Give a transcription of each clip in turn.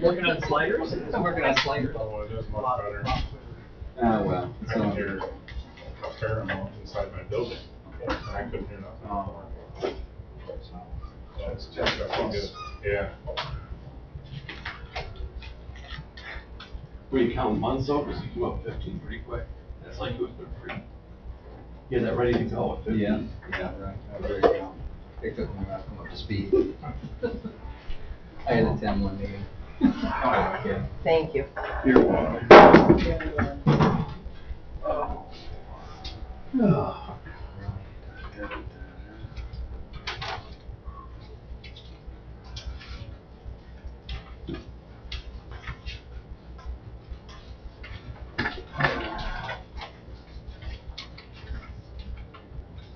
Working on sliders? I'm working on sliders. Oh, it is much better. Oh, well. I can hear a fair amount inside my building. I couldn't hear nothing before. That's definitely good. Yeah. Were you counting months though? Because you come up 15 pretty quick. That's like you was pretty. You had that ready to go at 15. Yeah, right. I was ready to go. It took me a while to come up to speed. I had to attend one meeting. Okay. Thank you. You're welcome.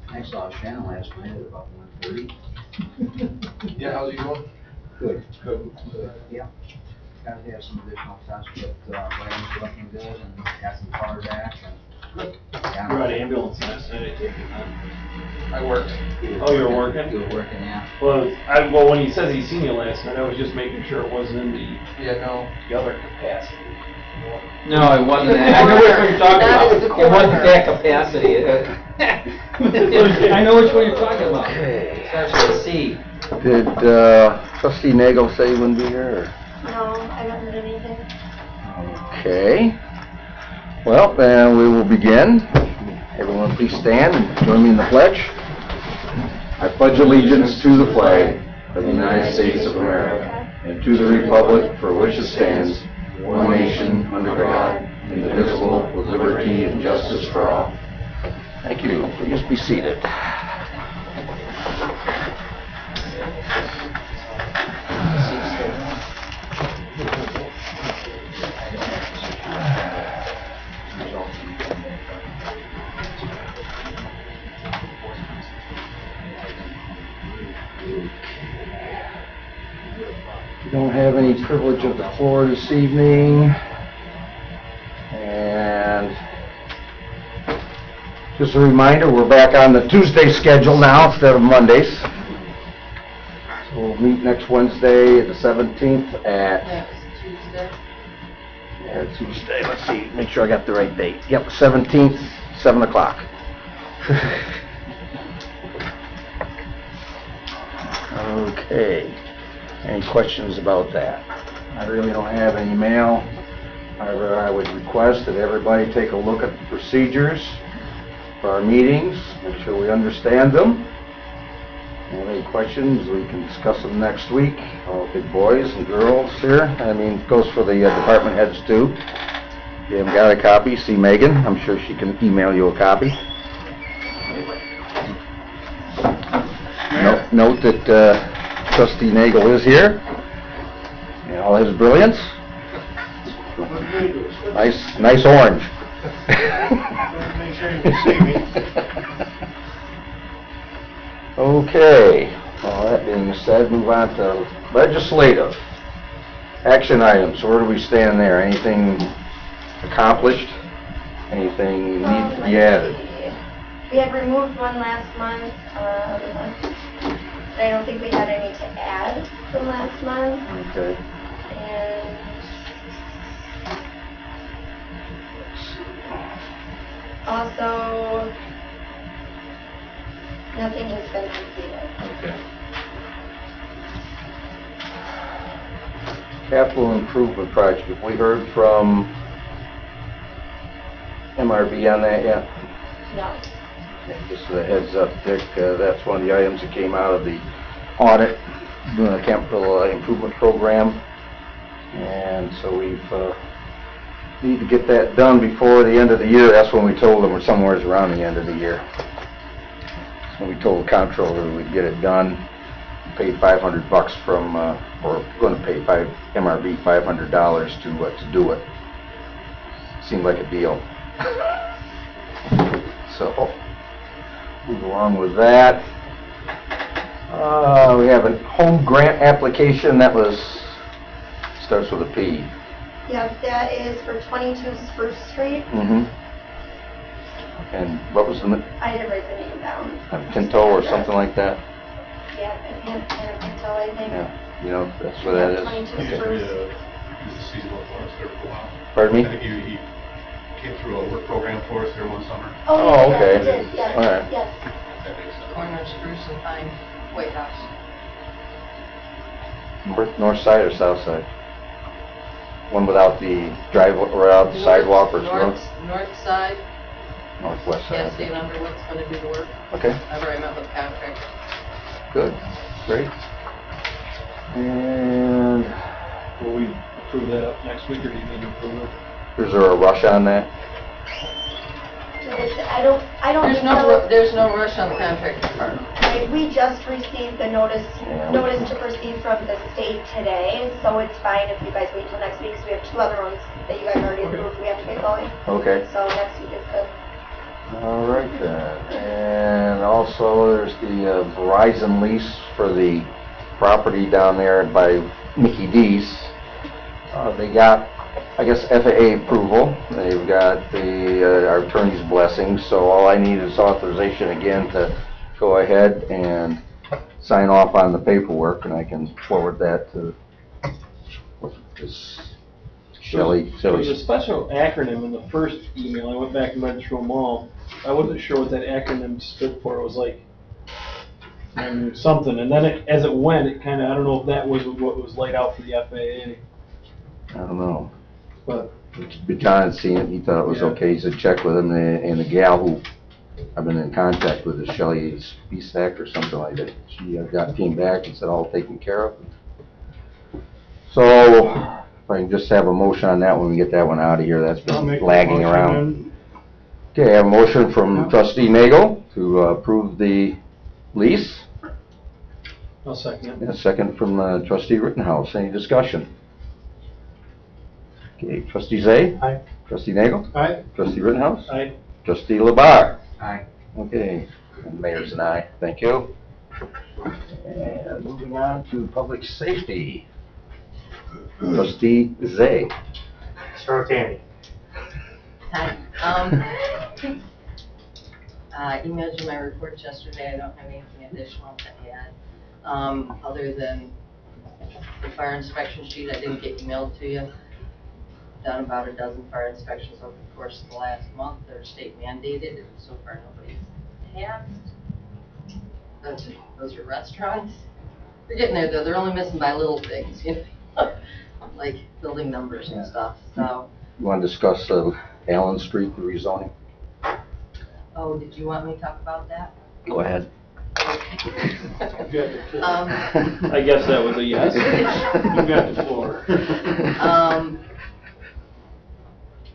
I saw Shannon last night at about 1:30. Yeah, how's he doing? Good. Good. Yeah. Got to have some additional tests, but items are looking good and got some car back and. Yeah. Brought ambulance last night, I take it, huh? I worked. Oh, you were working? You were working, yeah. Well, when he says he's seen you last night, I was just making sure it wasn't in Yeah, the other capacity. No, it wasn't that. I know what you're talking about. It wasn't that capacity. I know which one you're talking about. Okay. It starts with a C. Did Trustee Nagel say he wouldn't be here? No, I haven't heard anything. Or? Okay. Well, then we will begin. Everyone please stand and join me in the pledge. I pledge allegiance to the flag of the United States of America and to the republic for which it stands, one nation, under God, indivisible, with liberty and justice for all. Thank you. Please be seated. We don't have any privilege of the floor this evening. And just a reminder, we're back on the Tuesday schedule now instead of Mondays. So we'll meet next Wednesday, the 17th at... Next Tuesday. Yeah, Tuesday, let's see, make sure I got the right date. Yep, 17th, 7 o'clock. Okay. Any questions about that? I really don't have any mail. However, I would request that everybody take a look at the procedures for our meetings, make sure we understand them. Any questions, we can discuss them next week. All big boys and girls here. I mean, it goes for the department heads too. If you haven't got a copy, see Megan. I'm sure she can email you a copy. Note that Trustee Nagel is here in all his brilliance. Nice orange. Make sure you can see me. Okay, all that being said, move on to legislative action items. Where do we stand there? Anything accomplished? Anything need to be added? We had removed one last month. I don't think we had any to add from last month. Okay. And also, nothing has been completed. Okay. Capital improvement project. Have we heard from MRB on that yet? No. Okay, just a heads up, Dick, that's one of the items that came out of the audit, doing a capital improvement program. And so we've need to get that done before the end of the year. That's when we told them we're somewhere around the end of the year. That's when we told the comptroller we'd get it done. Paid $500 from, or going to pay MRB $500 to do it. Seemed like a deal. So, move along with that. We have a home grant application that starts with a P. Yes, that is for 22 Spruce Street. Mm-hmm. And what was the, I didn't write the name down. Pinto or something like that? Yeah, Pinto, I think. Yeah, you know, that's what that is. 22 Okay. Spruce. He's a seasonal for us there for a while. Pardon I me? think he came through a work program for us there one summer. Oh, yeah, okay. it did, yes, All right. yes. That makes sense. Corner of Spruce and Pine, White House. North side or south side? One without the driveway, without the sidewalk or North, north? north side, Northwest side. Cascade Underwood's gonna do the work. Okay, I've already met with the contractor. good, great. And Will we approve that up next week, or do you need to approve it? is there a rush on that? I don't There's no rush on the contractor part. Right, we just received the notice Yeah. to proceed from the state today, so it's fine if you guys wait till next week, because we have 2 other ones that you guys already approved, we have to get going. Okay, So next week is good. all right then. And also there's the Verizon lease for the property down there by Mickey D's. They got, I guess, FAA approval. They've got our attorney's blessing, so all I need is authorization again to go ahead and sign off on the paperwork, and I can forward that to Shelley. There was a special acronym in the first email. I went back and read through them all. I wasn't sure what that acronym stood for. It was like something, and then as it went, it kind of, I don't know if that was what was laid out for the FAA, I don't know. but John had seen it, he thought it was Yeah. okay, he said check with him, and the gal who I've been in contact with is Shelley Spisak or something like that. She came back and said all taken care of. So, if I can just have a motion on that when we get that one out of here, that's I'll been make a lagging motion around. Okay, I have a motion from trustee Nagel to approve the lease, I'll second it. and a second from trustee Rittenhouse. Any discussion? Okay, trustee Zay? Aye. Trustee Nagel? Aye. Trustee Rittenhouse? Aye. Trustee Labar? Aye. Okay, and mayor's an aye, thank you. And moving on to public safety. Trustee Zay. Start with Tammy. Hi. I emailed you my reports yesterday. I don't have anything additional to add, other than the fire inspection sheet I didn't get emailed to you. Done about a dozen fire inspections over the course of the last month. They're state mandated, and so far nobody's passed. Those are restaurants. They're getting there though. They're only missing by little things, you know, like building numbers and stuff. So. You want to discuss Allen Street, the rezoning? Oh, did you want me to talk about that? Go ahead. I guess that was a yes. You got the floor.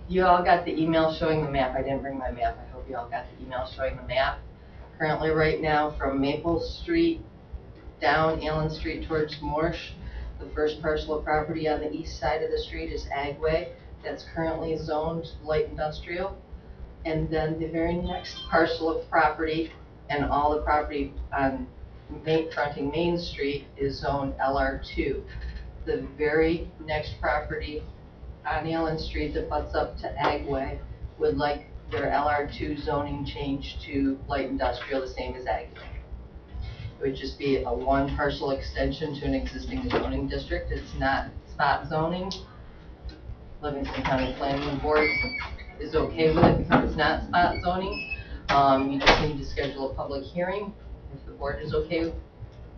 You all got the email showing the map. I didn't bring my map. I hope you all got the email showing the map. Currently, right now, from Maple Street down Allen Street towards Morse, the first parcel of property on the east side of the street is Agway. That's currently zoned light industrial. And then the very next parcel of property, and all the property on fronting Main Street, is zoned LR2. The very next property on Allen Street that butts up to Agway would like their LR2 zoning changed to light industrial, the same as Agway. It would just be a one parcel extension to an existing zoning district. It's not spot zoning. Livingston County Planning Board is okay with it because it's not spot zoning. You just need to schedule a public hearing. If the board is okay,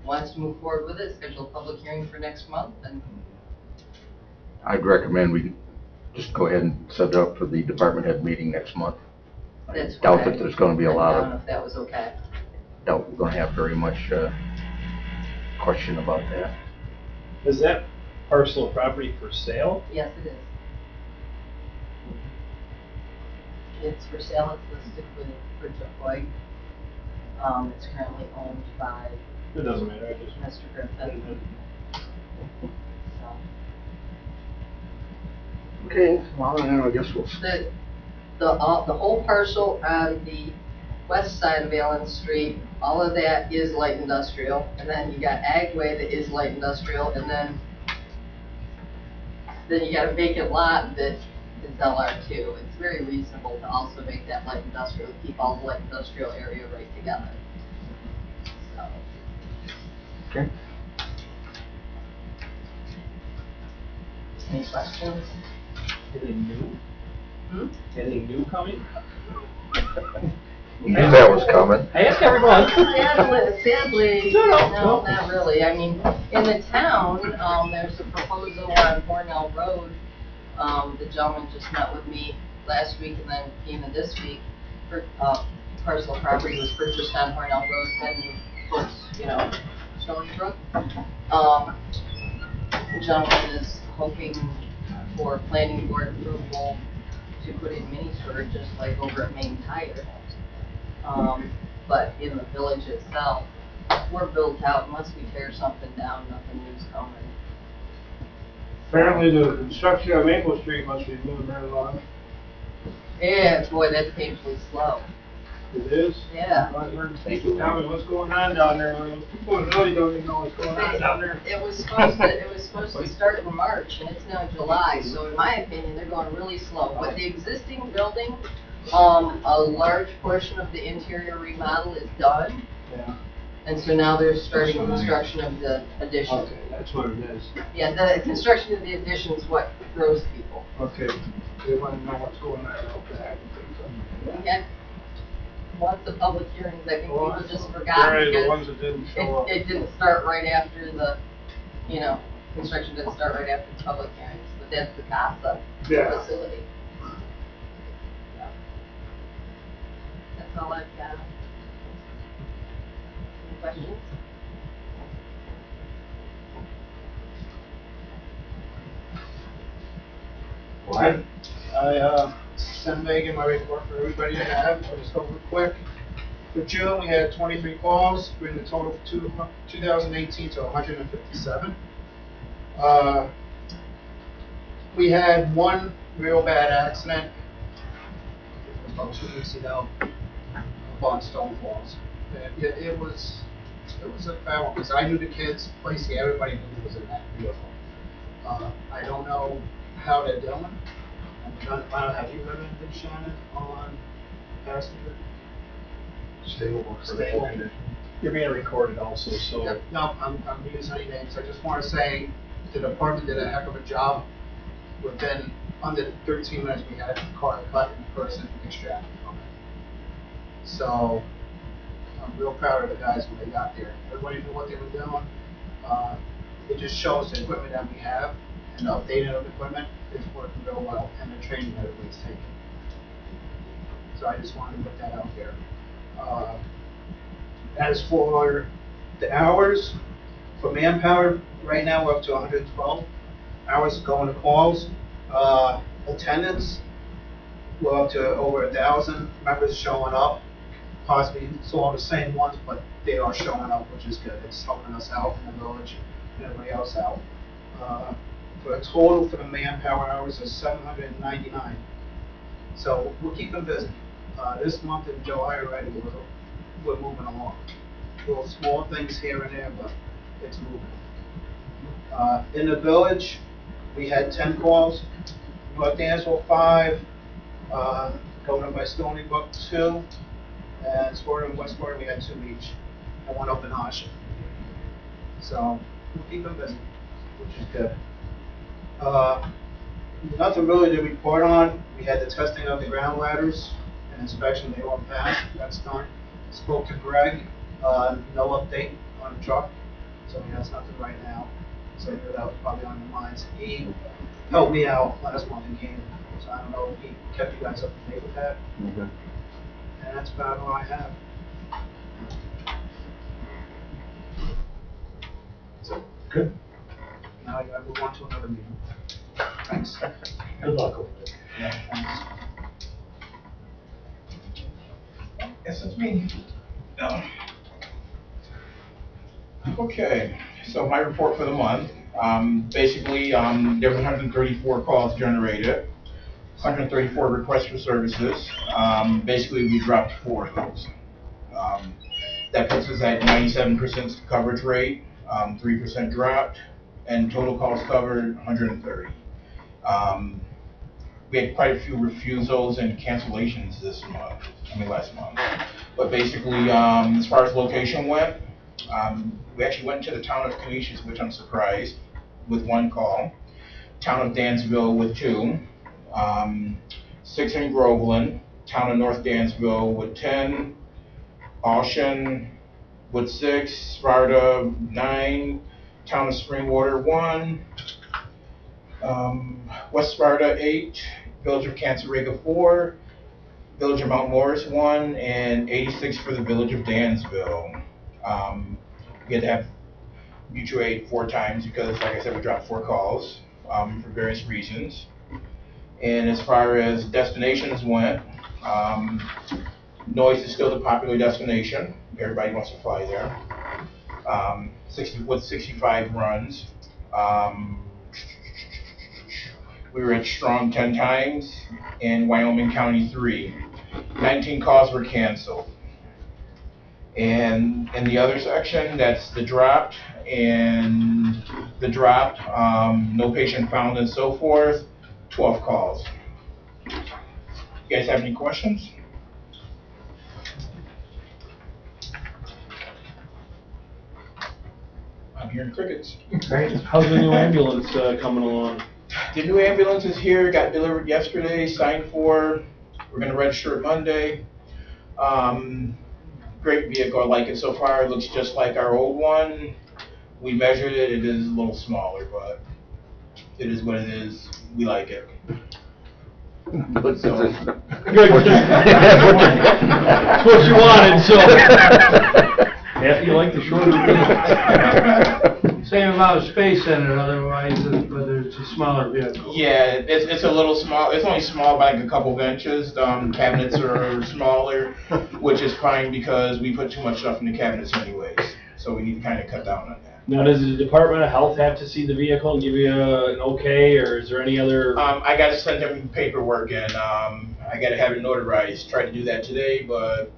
wants to move forward with it, schedule a public hearing for next month, and I'd recommend we just go ahead and set it up for the department head meeting next month. I that's doubt what that there's going to be a lot I don't know of, if that was okay. doubt we're going to have very much question about that. Is that parcel of property for sale? Yes, it is. It's for sale, it's listed with Bridget Hoyt. It's currently owned by It doesn't matter, I just. Mr. Griffin, so. Okay, well, then I guess we'll. The whole parcel on the west side of Allen Street, all of that is light industrial, and then you got Agway that is light industrial, and then you got a vacant lot that is LR2. It's very reasonable to also make that light industrial, keep all the light industrial area right together. So. Okay. Any questions? Anything new? Hmm? Anything new coming? Knew that was coming. I ask every month. Sadly, No. not really. I mean, in the town, there's a proposal on Hornell Road. The gentleman just met with me last week and then came in this week for, parcel property was purchased on Hornell Road and towards, Stony Brook. The gentleman is hoping for planning board approval to put in mini storage just like over at Main Tire. But in the village itself, we're built out, unless we tear something down, nothing new's coming. Apparently the construction on Maple Street must be moving right along. Yeah, boy, that's painfully slow. It is? Yeah. I've heard people tell me what's going on down there. People really don't even know what's going on down there. It was supposed to start in March, and it's now July, so in my opinion, they're going really slow. But the existing building, a large portion of the interior remodel is done, Yeah. and so now they're starting construction of the addition. Okay, that's what it is. Yeah, the construction of the addition is what throws people. Okay. They want to know what's going on out there. We had lots of public hearings, I think people just forgot Sorry, the because ones that didn't show up. it didn't start right after the, construction didn't start right after the public hearings, but that's the CASA Yeah. facility. Yeah. That's all I've got. Any questions? I sent Megan my report for everybody to have. I'll just go real quick. For June, we had 23 calls, bringing the total for 2018 to 157. We had one real bad accident about 2 weeks ago up on Stone Falls. It was a bad one because I knew the kids, basically everybody knew who was in that vehicle. I don't know how they're doing. I'm trying to find out, have you heard anything, Shannon, on passenger? Stable. Stable. You're being recorded also, so. Yep, no, I'm using any names. I just want to say the department did a heck of a job. Within under 13 minutes, we had the car cut and the person extracted from it. So I'm real proud of the guys when they got there. Everybody knew what they were doing. It just shows the equipment that we have and the updating of the equipment is working real well, and the training that everybody's taking. So I just wanted to put that out there. As for the hours, for manpower, right now we're up to 112 hours going to calls. Attendance, we're up to over 1,000 members showing up. Possibly it's all the same ones, but they are showing up, which is good. It's helping us out in the village and everybody else out. For a total for the manpower hours is 799. So we're keeping busy. This month in July already, we're moving along. Little small things here and there, but it's moving. In the village, we had 10 calls. North Dansville 5, going up by Stony Brook 2, and Sporting and Westport we had 2 each, and 1 up in Oshie. So we're keeping busy, which is good. Nothing really to report on. We had the testing of the ground ladders and inspection. They all passed. That's done. Spoke to Greg. No update on the truck, so he has nothing right now. So I knew that was probably on your minds. He helped me out last month and came, so I don't know if he kept you guys up to date with that. Okay. And that's about all I have. So Good. now I gotta move on to another meeting. Thanks. Good luck over there. Yeah, thanks. Yes, it's me. Okay, so my report for the month. Basically, there was 134 calls generated, 134 requests for services. Basically, we dropped 4 of those. That puts us at 97% coverage rate, 3% dropped, and total calls covered 130. We had quite a few refusals and cancellations last month. But basically, as far as location went, we actually went to the town of Canisius, which I'm surprised, with 1 call. Town of Dansville with 2, 6 in Groveland, Town of North Dansville with 10, Goshen with 6, Sparta 9, Town of Springwater 1, West Sparta 8, Village of Cancerega 4, Village of Mount Morris 1, and 86 for the Village of Dansville. We had to have mutual aid 4 times because, like I said, we dropped 4 calls for various reasons. And as far as destinations went, Noise is still the popular destination. Everybody wants to fly there. 65 runs. We were at Strong 10 times, and Wyoming County 3. 19 calls were canceled. And in the other section, that's the dropped, no patient found and so forth, 12 calls. You guys have any questions? I'm hearing crickets. Great. How's the new ambulance coming along? The new ambulance is here, got delivered yesterday, signed for. We're gonna register it Monday. Great vehicle, I like it so far. It looks just like our old one. We measured it, it is a little smaller, but it is what it is. We like it. But So- Good. That's what you wanted, so. Happy you like the shorter vehicle. Same amount of space in it, otherwise, whether it's a smaller vehicle. Yeah, it's a little small. It's only small by like a couple of inches. Cabinets are smaller, which is fine because we put too much stuff in the cabinets anyways. So we need to kind of cut down on that. Now, does the Department of Health have to see the vehicle and give you an okay, or is there any other? I got to send them paperwork and I got to have it notarized. Tried to do that today, but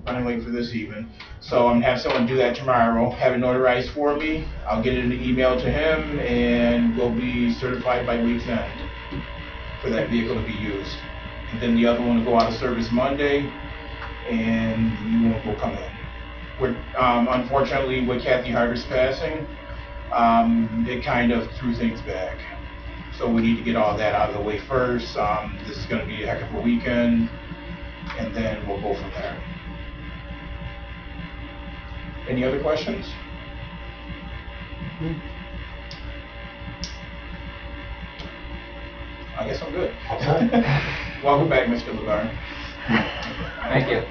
running late for this evening. So I'm gonna have someone do that tomorrow. Have it notarized for me. I'll get it in an email to him, and we'll be certified by week's end for that vehicle to be used. And then the other one will go out of service Monday, and the new one will come in. We're unfortunately with Kathy Harder's passing, it kind of threw things back. So we need to get all that out of the way first. This is going to be a heck of a weekend, and then we'll go from there. Any other questions? I guess I'm good. Welcome back, Mr. LeBar. Thank you.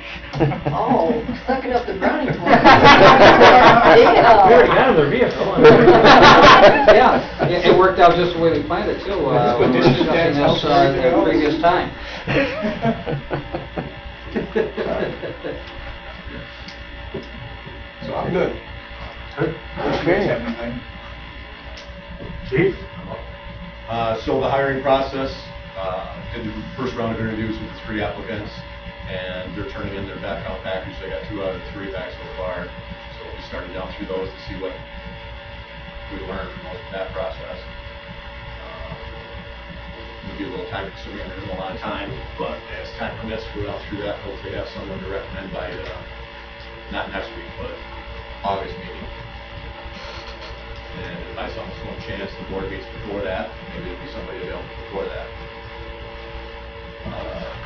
Oh, sucking up the brownie points. We already got another vehicle. Yeah, it worked out just the way we planned it too. We were discussing this at the previous time. So I'm good. Good. Unless you guys have anything. Chief? So the hiring process, did the first round of interviews with the 3 applicants, and they're turning in their background package. They got 2 out of 3 back so far. So we started down through those to see what we learned from that process. It'll be a little time consuming, there isn't a lot of time, but as time permits, we'll out through that, hopefully have someone to recommend by, not next week, but August meeting. And if by some chance the board meets before that, maybe there'll be somebody available before that.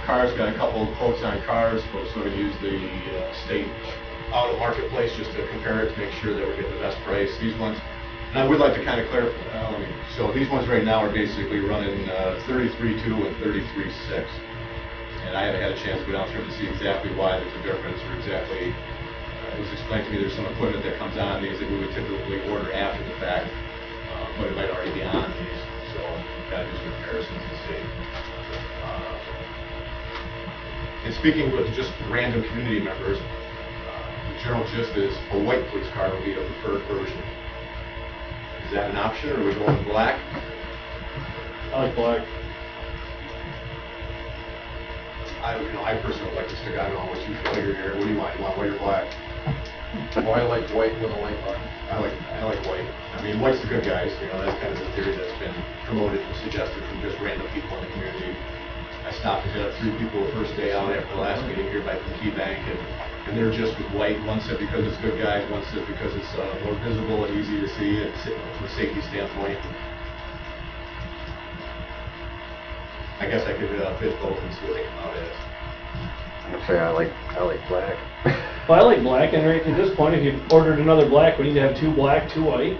Cars, got a couple of quotes on cars, but sort of use the state auto marketplace just to compare it to make sure that we're getting the best price. These ones, and I would like to kind of clarify, so these ones right now are basically running 33.2 and 33.6. And I haven't had a chance to go down through and see exactly why there's a difference or exactly, it was explained to me there's some equipment that comes on these that we would typically order after the fact, but it might already be on these, so gotta do some comparisons to see. And speaking with just random community members, the general gist is a white police car would be a preferred version. Is that an option, or are we going black? I like black. I personally would like to stick, I don't know what you feel here. What do you want? You want white or black? Oh, I like white with a white bar. I like white. I mean, white's the good guys, that's kind of the theory that's been promoted and suggested from just random people in the community. I stopped and hit up 3 people the first day out after the last meeting here by the Key Bank, and they're just with white. One said because it's good guys, one said because it's more visible and easy to see, and from a safety standpoint. I guess I could bid both and see what they come out as. I say I like black. Well, I like black, and right at this point, if you ordered another black, we need to have 2 black, 2 white.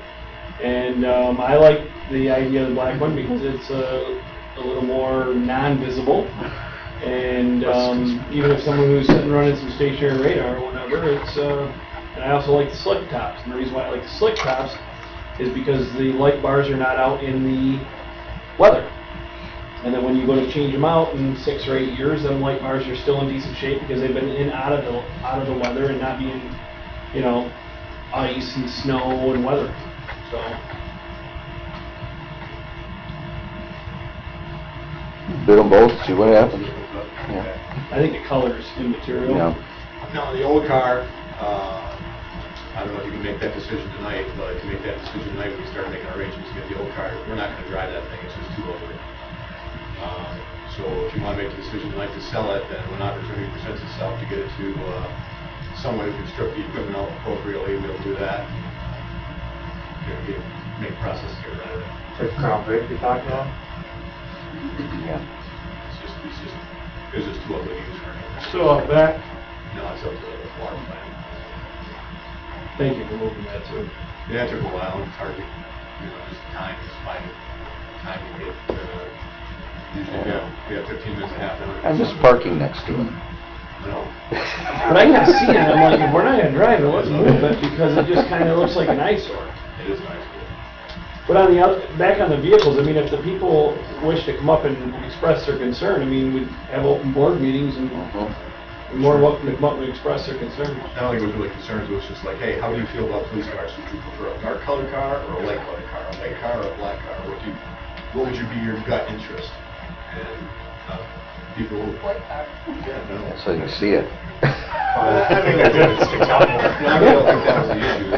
And I like the idea of the black one because it's a little more non-visible. And even if someone who's sitting running some stationary radar or whatever, it's, and I also like the slick tops. And the reason why I like the slick tops is because the light bars are not out in the weather. And then when you go to change them out in 6 or 8 years, them light bars are still in decent shape because they've been out of the weather and not being, you know, ice and snow and weather. So. Bid them both, see what happens. Yeah. I think the color is immaterial. Yeah. Now, the old car, I don't know if you can make that decision tonight, but to make that decision tonight, we start making arrangements to get the old car. We're not going to drive that thing, it's just too old. So if you want to make the decision tonight to sell it, then when opportunity presents itself to get it to someone who can strip the equipment out appropriately, we'll do that. Make process to get rid of it. It's Crown Vic you're talking about? Yeah. It's just too ugly to use for anything. So back, No, it's up to the water plant. Thank you for moving that too. Yeah, it took a while. It's hard to, just time is finding time to get. Usually we have 15 minutes, a half hour. I'm just parking next to it. No. But I can see it, I'm like, if we're not gonna drive it, let's move it because it just kind of looks like an eyesore. It is nice. But on the back on the vehicles, I mean, if the people wish to come up and express their concern, I mean, we have open board meetings and we're more than welcome to come up and express their concern. I don't think it was really concerns. It was just like, hey, how do you feel about police cars? Would you prefer a dark colored car or a light colored car? A white car or a black car? What would be your gut interest? And people. White car. Yeah, no. So you can see it. I think that's it, it sticks out more. I don't think that was the issue.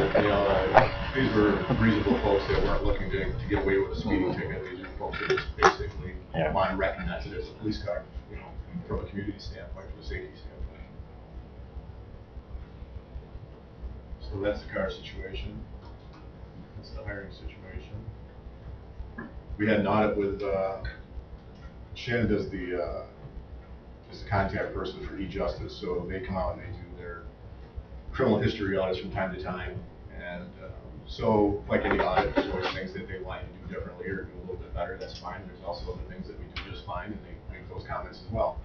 These were reasonable folks that weren't looking to get away with a speeding ticket. These are folks that just basically want to recognize it as a police car, from a community standpoint, from a safety standpoint. So that's the car situation. That's the hiring situation. We had an audit with Shannon is the contact person for E-Justice, so they come out and they do their criminal history audits from time to time. And so, like any audit, there's always things that they want you to do differently or do a little bit better. That's fine. There's also other things that we do just fine, and they make those comments as well.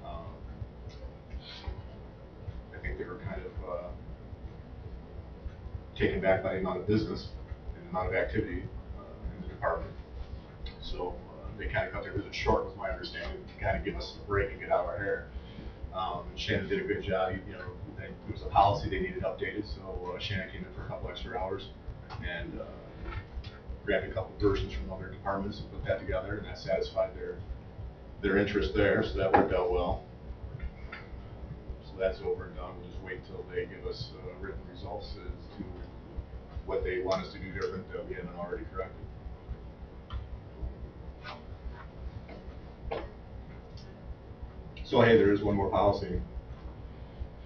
I think they were kind of taken back by the amount of business and the amount of activity in the department. So they kind of cut their visit short, was my understanding, to kind of give us a break and get out of our hair. Shannon did a good job. It was a policy they needed updated, so Shannon came in for a couple extra hours and grabbed a couple versions from other departments and put that together, and that satisfied their interest there, so that worked out well. So that's over and done. We'll just wait until they give us written results as to what they want us to do different that we haven't already corrected. So hey, there is one more policy,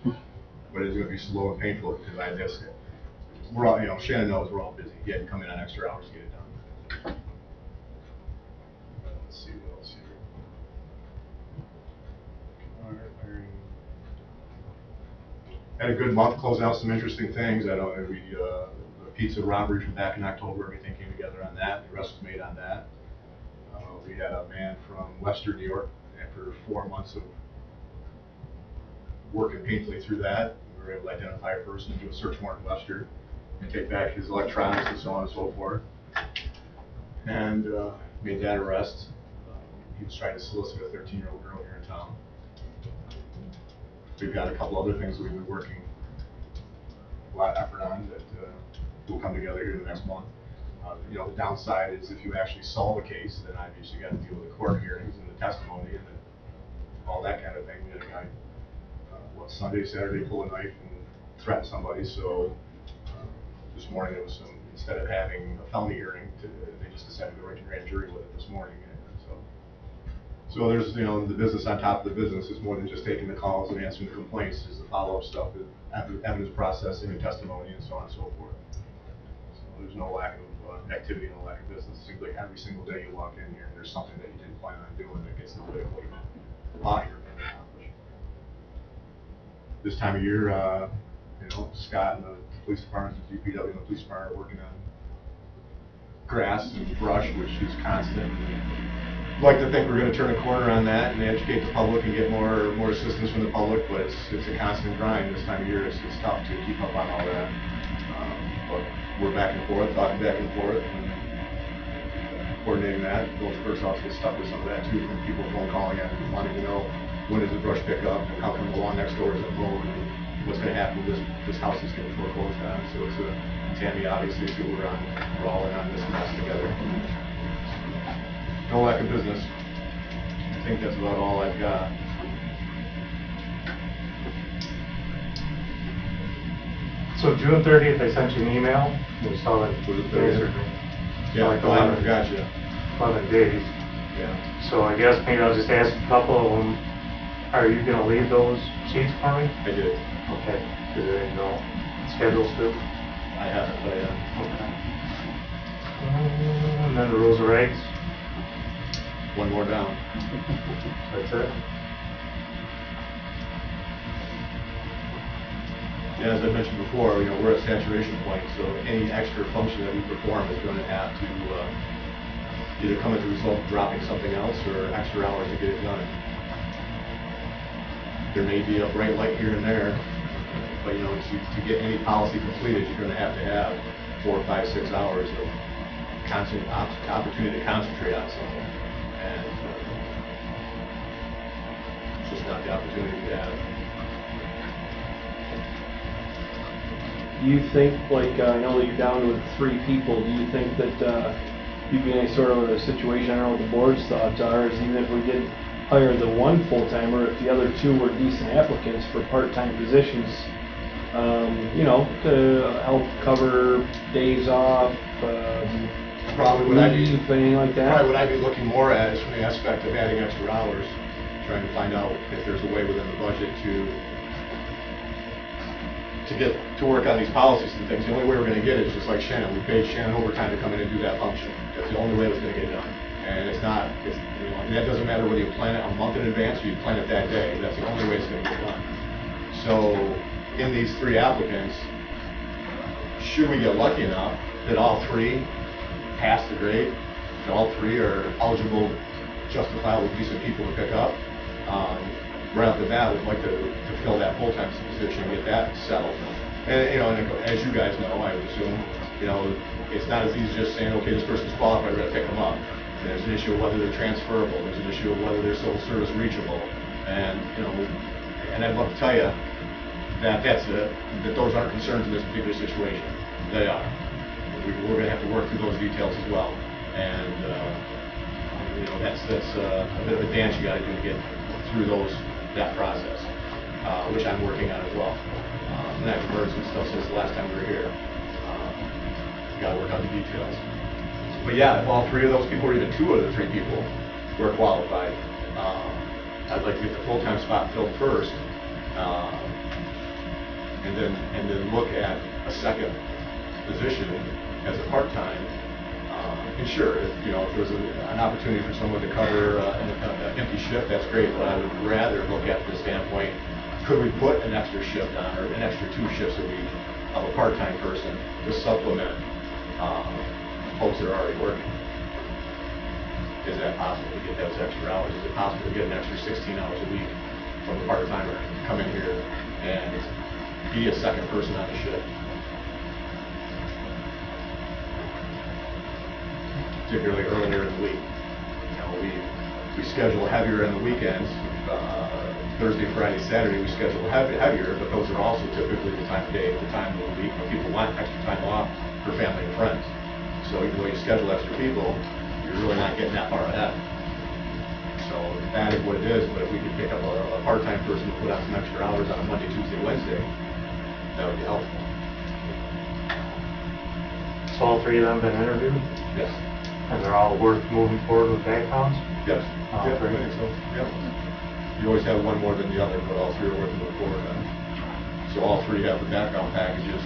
but it's going to be slow and painful because we're all, Shannon knows we're all busy. He had to come in on extra hours to get it done. Let's see what else here. Had a good month, closing out some interesting things. The pizza robbery from back in October, everything came together on that. The arrest was made on that. We had a man from Webster, New York, after 4 months of working painfully through that. We were able to identify a person, do a search warrant in Webster, and take back his electronics and so on and so forth. And made that arrest. He was trying to solicit a 13-year-old girl here in town. We've got a couple other things that we've been working a lot of effort on that will come together here in the next month. The downside is if you actually solve a case, then obviously you got to deal with the court hearings and the testimony and all that kind of thing. We had a guy, Sunday, Saturday, pull a knife and threaten somebody. So this morning there was instead of having a felony hearing, they just decided to go right to grand jury with it this morning. And so there's, the business on top of the business is more than just taking the calls and answering the complaints. There's the follow-up stuff, the evidence processing and testimony and so on and so forth. So there's no lack of activity and a lack of business. It seems like every single day you walk in here and there's something that you didn't plan on doing that gets in the way of what you thought you were going to accomplish. This time of year, you know, Scott and the police department, the DPW and the police department are working on grass and brush, which is constant. I'd like to think we're going to turn a corner on that and educate the public and get more assistance from the public, but it's a constant grind this time of year. It's tough to keep up on all that. But we're back and forth, talking back and forth, and coordinating that. Those first also get stuck with some of that too, from people phone calling in and wanting to know when does the brush pick up, and how come the lawn next door isn't mowed, and what's going to happen with this house is getting foreclosed on. So it's Tammy, obviously, too, we're all in on this mess together. No lack of business. I think that's about all I've got. So June 30th, I sent you an email. We saw that. Was it 30th? Yeah, like I haven't got you. 11 days. Yeah. So I guess maybe I'll just ask a couple of them. Are you going to leave those sheets for me? I did. Okay. Is there any no schedules too? I haven't, but I am. Okay. And then the rules and regs. One more down. That's it. Yeah, as I mentioned before, you know, we're at saturation point, so any extra function that we perform is going to have to either come as a result of dropping something else or extra hours to get it done. There may be a bright light here and there, but you know, to get any policy completed, you're going to have 4, 5, 6 hours of constant opportunity to concentrate on something, and it's just not the opportunity to have. Do you think, like, I know that you're down with 3 people, do you think that you'd be in any sort of a situation, I don't know what the board's thoughts are, is even if we did hire the 1 full-timer, if the other 2 were decent applicants for part-time positions, you know, to help cover days off, Probably what I'd be, leave, anything like that? probably what I'd be looking more at is from the aspect of adding extra hours, trying to find out if there's a way within the budget to get to work on these policies and things. The only way we're going to get it is just like Shannon. We paid Shannon overtime to come in and do that function. That's the only way it was going to get done. And it's not, you know, and that doesn't matter whether you plan it a month in advance or you plan it that day. That's the only way it's going to get done. So in these 3 applicants, should we get lucky enough that all 3 pass the grade, that all 3 are eligible, justifiable, decent people to pick up, right off the bat, we'd like to fill that full-time position and get that settled. And, you know, and as you guys know, I would assume, you know, it's not as easy as just saying, okay, this person's qualified, we're going to pick them up. And there's an issue of whether they're transferable. There's an issue of whether they're civil service reachable. And, you know, and I'd love to tell you that that those aren't concerns in this particular situation. They are. We're going to have to work through those details as well. And, you know, that's a bit of a dance you got to do to get through that process, which I'm working on as well. And I've heard some stuff since the last time we were here. Got to work on the details. But yeah, if all 3 of those people, or even 2 of the 3 people, were qualified, I'd like to get the full-time spot filled first, and then look at a second position as a part-time. And sure, if there's an opportunity for someone to cover an empty shift, that's great. But I would rather look at the standpoint: could we put an extra shift on, or an extra 2 shifts a week of a part-time person to supplement folks that are already working? Is that possible to get those extra hours? Is it possible to get an extra 16 hours a week from a part-timer to come in here and be a second person on the shift? Particularly earlier in the week. We schedule heavier in the weekends. Thursday, Friday, Saturday we schedule heavier, but those are also typically the time of day, the time of the week when people want extra time off for family and friends. So even though you schedule extra people, you're really not getting that far ahead. So that is what it is, but if we could pick up a part-time person to put on some extra hours on a Monday, Tuesday, Wednesday, that would be helpful. So all 3 of them been interviewed? Yes. And they're all worth moving forward with backgrounds? Yes. Oh, Yeah, great. I think so. Yep. You always have one more than the other, but all 3 are worth moving forward on. So all 3 have the background packages,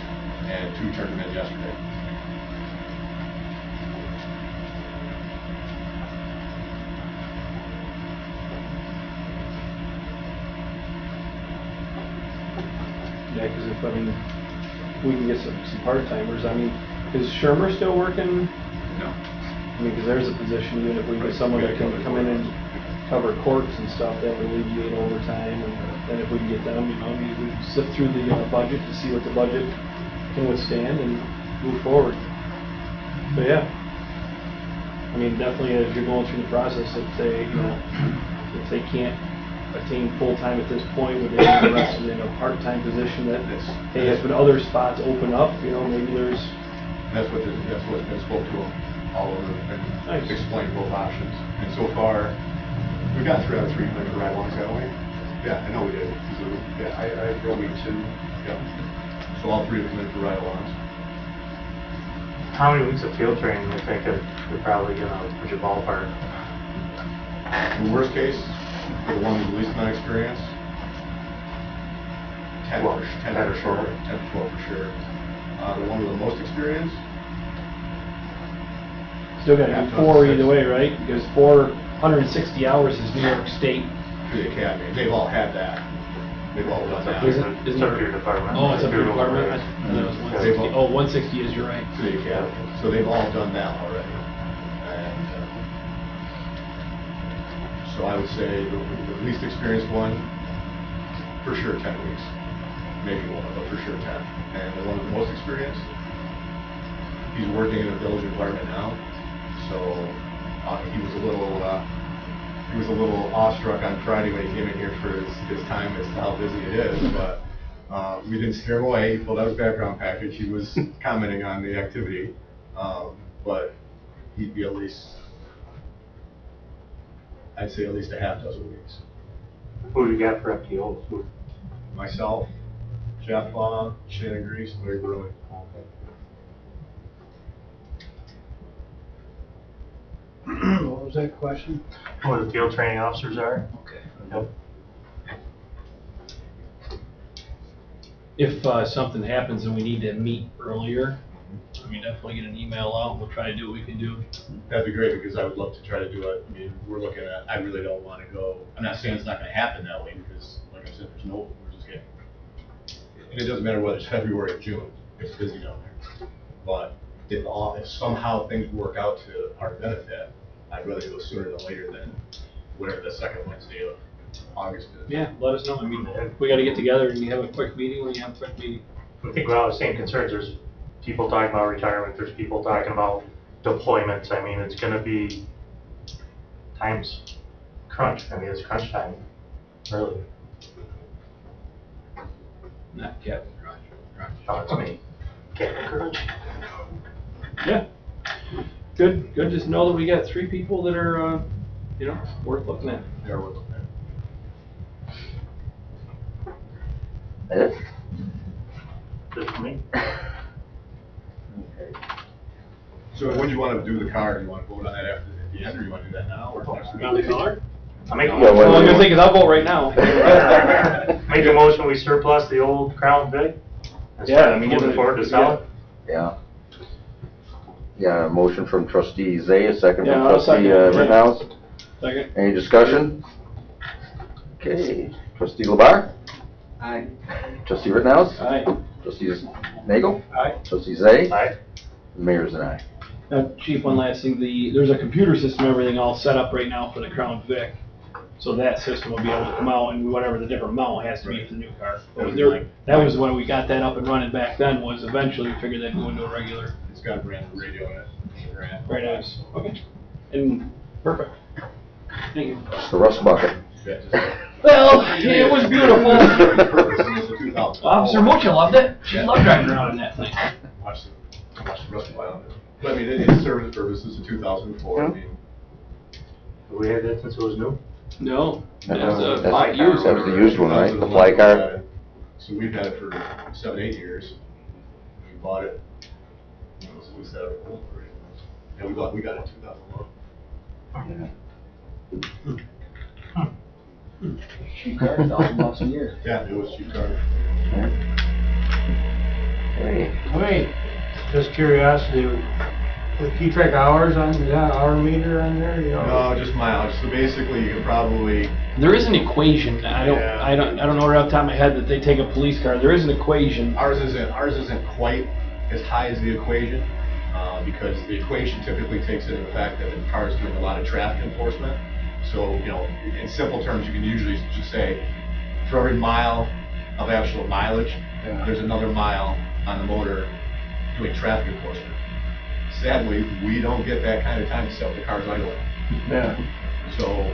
and 2 turned them in yesterday. Yeah, because if, I mean, we can get some part-timers, I mean, is Shermer still working? No. I mean, because there's a position, even if we get someone that can come in and cover courts and stuff, that would alleviate overtime, and then if we can get them, you know, we sift through the budget to see what the budget can withstand and move forward. But yeah, I mean, definitely as you're going through the process, if they, you know, if they can't attain full-time at this point, would they be interested in a part-time position that, hey, if other spots open up, you know, maybe there's. That's what's been spoke to them, all of them, and Nice. explained both options. And so far, we got 3 out of 3 clinical ride-alongs, haven't we? Yeah, I know we did. So, yeah, I drove me 2. Yeah. So all 3 of them clinical ride-alongs. How many weeks of field training do you think you're probably gonna put your ballpark? In the worst case, for the one with the least amount of experience, 10 Well, for 10 10 for or sure, 12. 10 to 12 for sure. The one with the most experience, Still gotta do 4 either way, right? Because 460 hours is New York State. for the academy, they've all had that. They've all done that. Is it? It's up to your department. Oh, it's up to your Your department? I rules. thought it was 160. Oh, 160 is, you're right. To the academy. So they've all done that already. And so I would say the least experienced one, for sure 10 weeks. Maybe more, but for sure 10. And the one with the most experience, he's working in a village environment now. So he was a little awestruck on Friday when he came in here for his time as to how busy it is, but we didn't scare him away. He pulled out his background package. He was commenting on the activity, but he'd be at least, I'd say at least a half dozen weeks. Who do you got for FTOs? Myself, Jeff, Shannon Grease, and Larry Burley. What was that question? Who the field training officers are? Okay. Yep. If something happens and we need to meet earlier, I mean, definitely get an email out, and we'll try to do what we can do. That'd be great, because I would love to try to do it. I mean, we're looking at, I really don't want to go, I'm not saying it's not going to happen that way, because like I said, we're just getting, and it doesn't matter whether it's February or June, it's busy down there. But if somehow things work out to our benefit, I'd rather go sooner than later than whatever the second Wednesday of August is. Yeah, let us know. I mean, we gotta get together and you have a quick meeting when you have a quick meeting. I think we all have the same concerns. There's people talking about retirement, there's people talking about deployments. I mean, it's gonna be times crunch. I mean, it's crunch time, really. Not Captain Crunch. Oh, it's me. Captain Crunch. Yeah. Good, just know that we got 3 people that are, you know, worth looking at. They are worth looking at. That's it? Good for me. So when do you want to do the card? Do you want to vote on that at the end, or you want to do that now, or next week? On the color? I make a Yeah, Well, I'm motion. gonna think, 'cause I'll vote right now. Make a motion, we surplus the old Crown Vic. Yeah, I mean, Moving forward to sell it. Yeah. Yeah, a motion from trustee Zay, a second Yeah, from I'll trustee second it, yeah. Rittenhouse. Second. Any discussion? Okay, trustee Labar, Aye. trustee Rittenhouse, Aye. trustees Nagel, Aye. trustee Zay, Aye. the mayor's an aye. Now, Chief, one last thing, there's a computer system, everything all set up right now for the Crown Vic. So that system will be able to come out and whatever the different amount has to be for the new car. That was when we got that up and running back then, was eventually we figured that'd go into a regular. It's got a brand new radio in it. Very nice. Okay. And, perfect. Thank you. It's the rust bucket. Yeah, just- Well, it was beautiful. It's a 2004. Officer Mucha loved it. She loved driving around in that thing. Watch the rest of it. But I mean, it's service purposes, it's a 2004. I mean, We had that since it was new. No. That's- That's that's- a used. that was the used one, right? Those are The ones fly that car? we've had it. So we've had it for 7-8 years. We bought it. So we set up a pool for it. And we got it in 2001. Cheap car, $1,000 a year. Yeah, it was cheap car. Hey, Wait, just curiosity, keep track of hours on, you got hour meter on there, you know? No, just mileage. So basically, you can probably, There is an equation, Yeah. I don't know right off the top of my head that they take a police car, there is an equation. ours isn't quite as high as the equation, because the equation typically takes into the fact that the car is doing a lot of traffic enforcement. So, you know, in simple terms, you can usually just say, for every mile of actual mileage, there's another mile on the motor doing traffic enforcement. Sadly, we don't get that kind of time to sit with the cars idling. Yeah. So,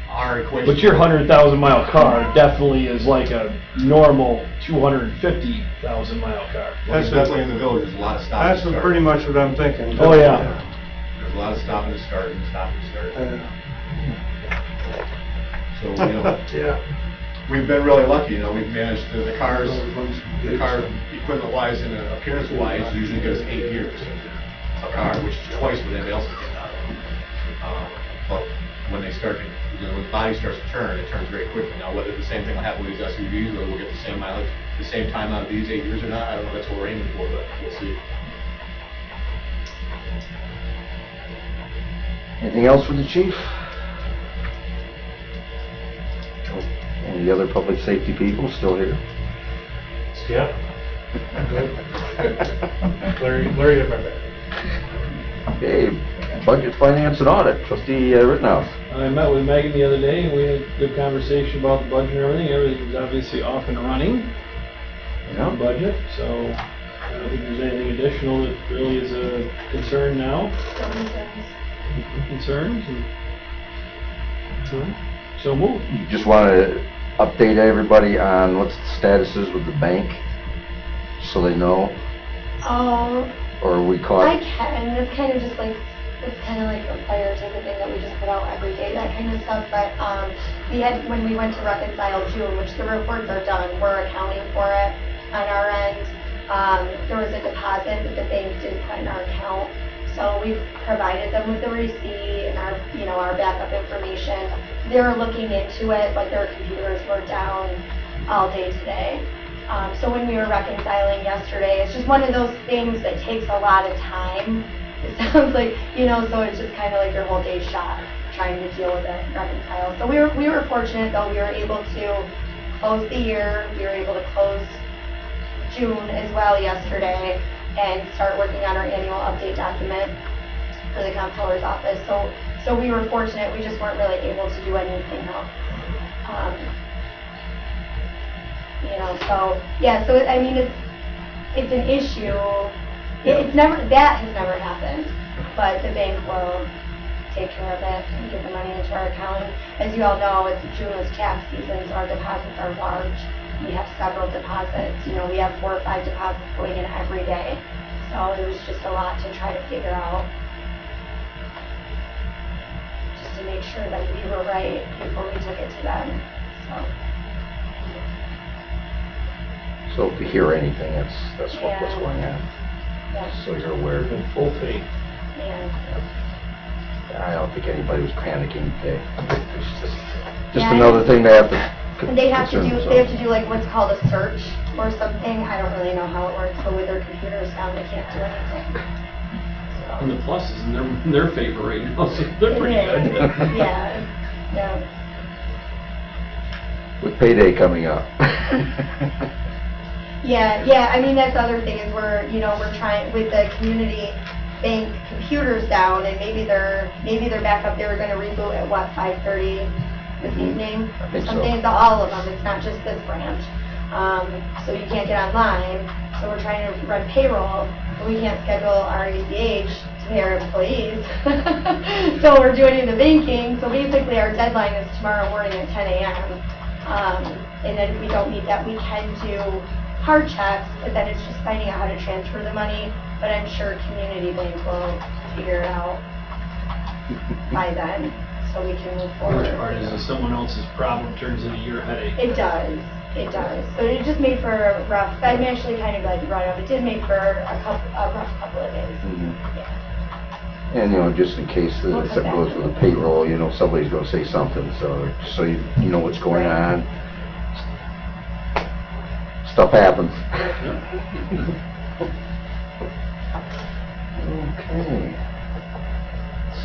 our equation. But your 100,000 mile car definitely is like a normal 250,000 mile car. That's definitely in the village, there's a lot of stop and That's start. pretty much what I'm thinking. Oh, yeah. There's a lot of stop and start and stop and start. So, you know, Yeah. we've been really lucky, you know, we've managed to, the car equipment wise and appearance wise usually gives 8 years a car, which is twice what anybody else is getting out of it. But when they start to, you know, when the body starts to turn, it turns very quickly. Now, whether the same thing will happen with these SUVs, whether we'll get the same mileage, the same time out of these 8 years or not, I don't know, that's what we're aiming for, but we'll see. Anything else for the chief? Any other public safety people still here? Yeah. Larry did my best. Okay, budget, finance, and audit, trustee Rittenhouse. I met with Megan the other day, and we had a good conversation about the budget and everything. Everything's obviously off and running. Yeah. Budget, so I don't think there's anything additional that really is a concern now. Concerns? So move. You just want to update everybody on what the status is with the bank, so they know, Oh, or we caught? I can. It's kind of just like, it's kind of like a fire type of thing that we just put out every day, that kind of stuff. But we had, when we went to reconcile June, which the reports are done, we're accounting for it on our end. There was a deposit that the bank didn't put in our account. So we've provided them with the receipt and our, you know, our backup information. They're looking into it, but their computers were down all day today. So when we were reconciling yesterday, it's just one of those things that takes a lot of time. It sounds like, you know, so it's just kind of like your whole day's shot trying to deal with it and reconcile. So we were fortunate though, we were able to close the year, we were able to close June as well yesterday, and start working on our annual update document for the comptroller's office. So we were fortunate, we just weren't really able to do anything else. You know, so, yeah, so I mean, it's an issue. It's never, that has never happened, but the bank will take care of it and get the money into our account. As you all know, it's June is tax season, so our deposits are large. We have several deposits, you know, we have 4 or 5 deposits going in every day. So it was just a lot to try to figure out. Just to make sure that we were right before we took it to them, so. So if you hear anything, that's what's Yeah. going on, Yeah, so you're aware. In full faith. yeah. I don't think anybody was panicking today. It's just Yeah, another thing they have to And they have to concern do, themselves. they have to do like what's called a search or something. I don't really know how it works, but with their computers down, they can't do anything. And the plus is in their favor right now, so they're pretty good. Yeah, yeah. With payday coming up. Yeah, I mean, that's the other thing is we're trying, with the community bank computers down, and maybe they're back up, they were gonna reboot at what, 5:30 this evening? I think so. Something, it's all of them, it's not just this branch. So you can't get online, so we're trying to run payroll, but we can't schedule our ACH to pay our employees. So we're doing it in the banking, so basically our deadline is tomorrow morning at 10 a.m. And then if we don't meet that, we can do hard checks, but then it's just finding out how to transfer the money. But I'm sure Community Bank will figure it out by then, so we can move The forward. worst part is if someone else's problem turns into your headache. It does. So it just made for a rough, I'm actually kind of glad you brought it up. It did make for a rough couple of days. Mhm. Yeah. And, you know, just in case We'll if put it that goes in. with the payroll, you know, somebody's gonna say something, so you know what's going Right. on. Stuff happens. Okay.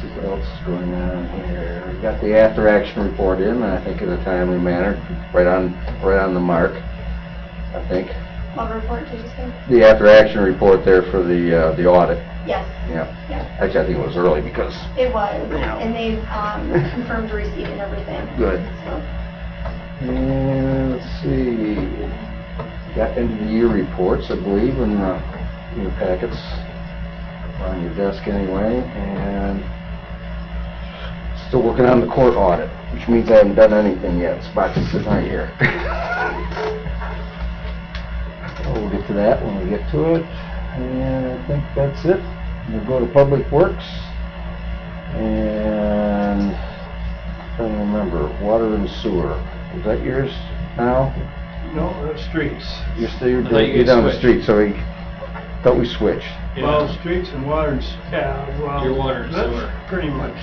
see what else is going on here. We got the after action report in, I think in a timely manner, right on the mark, I think. What report did you say? The after action report there for the audit. Yes. Yeah. Yeah. Actually, I think it was early because. It was, Yeah. and they've confirmed receipt and everything. Good. So, And let's see, got end of the year reports, I believe, in your packets on your desk anyway, and still working on the court audit, which means I haven't done anything yet. It's about to sit right here. We'll get to that when we get to it, and I think that's it. We'll go to Public Works, and I'm trying to remember, water and sewer. Is that yours now? No, the streets. You're still, I thought you you're down the guys street, so we thought we switched. Well, streets and water and, well. Your water and that's sewer. pretty much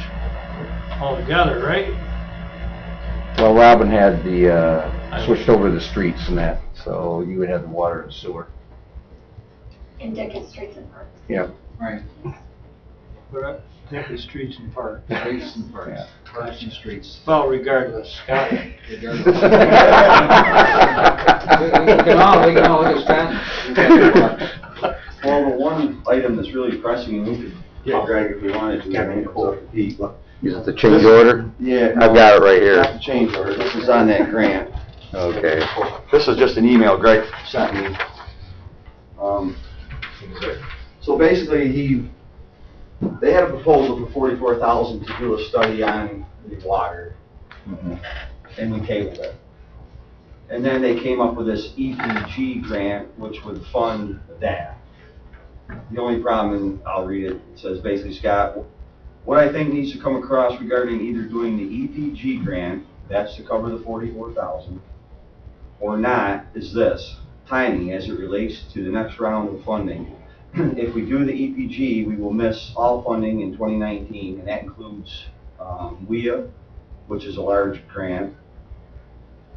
all together, right? Well, Robin had the, switched over to the streets and that, so you would have the water and sewer. and Dickens Streets and Parks. Yeah. Right. But I think it's streets and parks. Streets and parks. Yeah. Parks and streets. Well, regardless, Scott. Regardless. We can all understand. Well, the one item that's really pressing, and we could get Greg if we wanted to, I mean, it's up to Pete. Is it the change order? Yeah. I've got it right here. Not the change order, this is on that grant. Okay. This is just an email Greg sent me. So basically, they had a proposal for $44,000 to do a study on the water, and we tabled it. And then they came up with this EPG grant, which would fund that. The only problem, and I'll read it, it says basically, Scott, what I think needs to come across regarding either doing the EPG grant, that's to cover the $44,000, or not, is this, timing as it relates to the next round of funding. If we do the EPG, we will miss all funding in 2019, and that includes WIA, which is a large grant.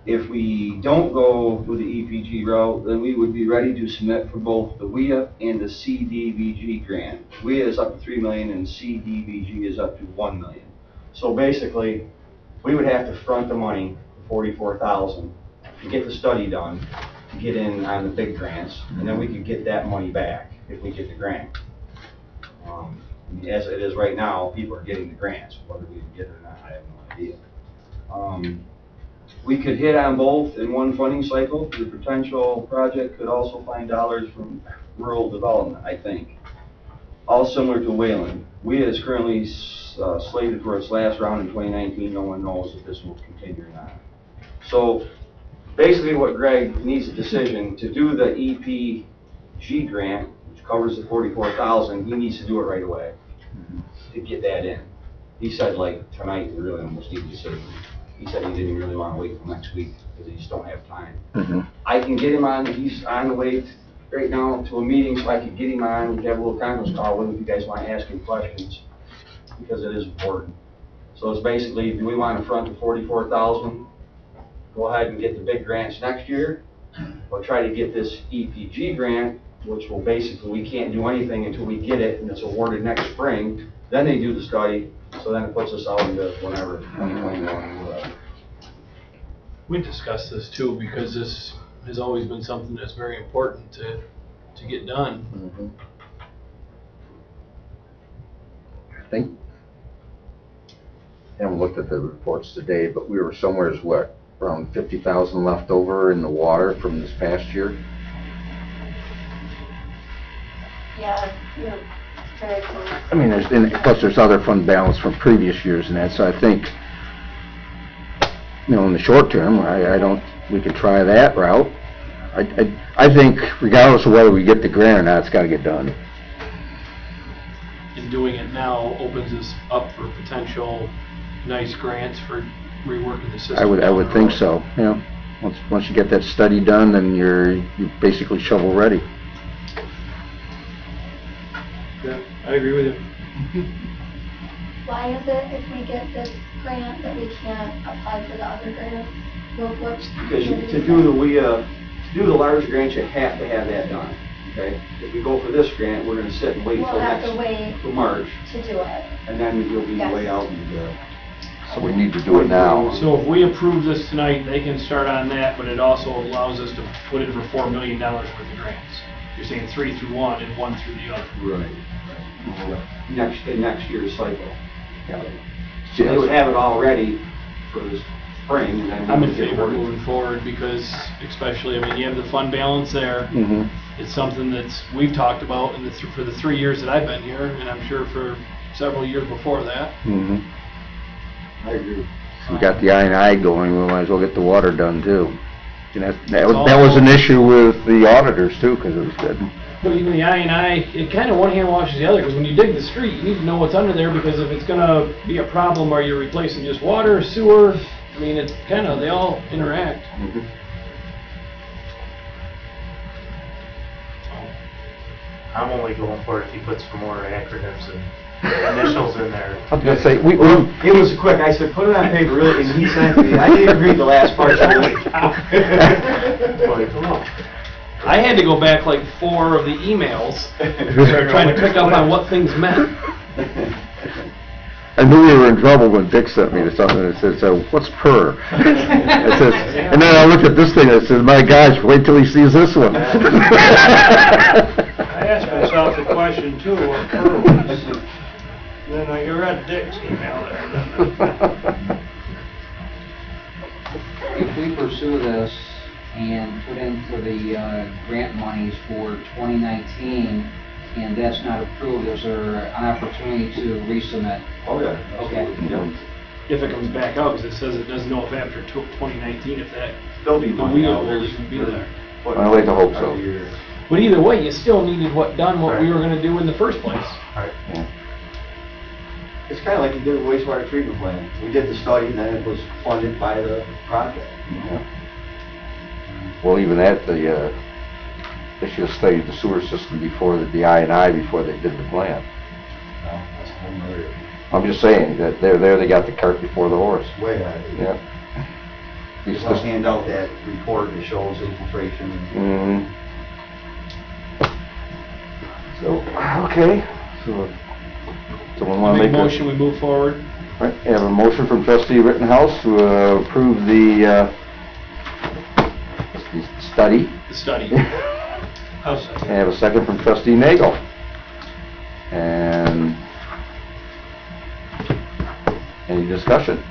If we don't go with the EPG route, then we would be ready to submit for both the WIA and the CDBG grant. WIA is up to $3 million and CDBG is up to $1 million. So basically, we would have to front the money, $44,000, to get the study done, to get in on the big grants, and then we could get that money back if we get the grant. As it is right now, people are getting the grants, whether we get it or not, I have no idea. We could hit on both in one funding cycle. The potential project could also find dollars from rural development, I think. All similar to Wayland. WIA is currently slated for its last round in 2019. No one knows if this will continue or not. So basically what Greg needs a decision to do the EPG grant, which covers the $44,000, he needs to do it right away to get that in. He said like tonight we really almost need a decision. He said he didn't really want to wait till next week because he just don't have time. I can get him on, he's on the way right now to a meeting, so I could get him on, we have a little conference call with him if you guys want to ask him questions, because it is important. So it's basically, do we want to front the $44,000, go ahead and get the big grants next year, or try to get this EPG grant, which will basically, we can't do anything until we get it and it's awarded next spring, then they do the study, so then it puts us out into whenever, 2021. We discussed this too, because this has always been something that's very important to get done. I think, I haven't looked at the reports today, but we were somewhere, what, around 50,000 left over in the water from this past year? Yeah, you're very close. I mean, plus there's other fund balance from previous years and that, so I think, you know, in the short term, we could try that route. I think regardless of whether we get the grant or not, it's gotta get done. And doing it now opens us up for potential nice grants for reworking the system. I would think so, yeah. Once you get that study done, then you're basically shovel ready. Yeah, I agree with you. Why is it if we get this grant that we can't apply for the other grants? Because to do the WIA, to do the large grants, you have to have that done. Okay? If we go for this grant, we're gonna sit and wait We'll till have to next, wait till March, to do it. and then you'll be Yes. way out and, So we need to do it now. So if we approve this tonight, they can start on that, but it also allows us to put in for $4 million worth of grants. You're saying 3 through one and 1 through the other. Right. In next year's cycle. Yeah. They would have it all ready for the spring, and then. I'm we in would get favor of working. moving forward because especially, I mean, you have the fund balance there. Mm-hmm. It's something that's, we've talked about for the 3 years that I've been here, and I'm sure for several years before that. Mm-hmm. I agree. We got the I&I going, we might as well get the water done too. And that was an issue with the auditors too, because it was good. But even the I&I, it kind of one hand washes the other, because when you dig the street, you need to know what's under there, because if it's gonna be a problem, are you replacing just water, sewer? I mean, it's kind of, they all interact. I'm only going for it if he puts some more acronyms and initials in there. I was gonna say, It was quick, I said, put it on paper, really, and he sent me, I didn't even read the last part. I had to go back like 4 of the emails, trying to pick up on what things meant. I knew we were in trouble when Dick sent me to something that said, so what's per? I said, and then I looked at this thing, I said, my gosh, wait till he sees this one. I asked myself the question too, what per was. Then I read Dick's email there. If we pursue this and put in for the grant monies for 2019, and that's not approved, is there an opportunity to resubmit? Oh, yeah. Okay. Yep. If it comes back out, because it says it doesn't know if after 2019, if that, There'll be the money wheel out will there. even be there. I'd like to hope so. But either way, you still needed what we were gonna do in the first place. Right. It's kind of like you did a wastewater treatment plant. We did the study, and then it was funded by the project. Well, even that, they should have studied the sewer system before the I&I before they did the plan. That's a whole nother, I'm just saying that they got the cart before the horse. way out of it. Yep. I'll hand out that report that shows infiltration. Mm-hmm. So, okay, so, someone wanna Make make a a motion, we move forward. Right, I have a motion from trustee Rittenhouse to approve the study. The study. I'll I second. have a second from trustee Nagel. And any discussion?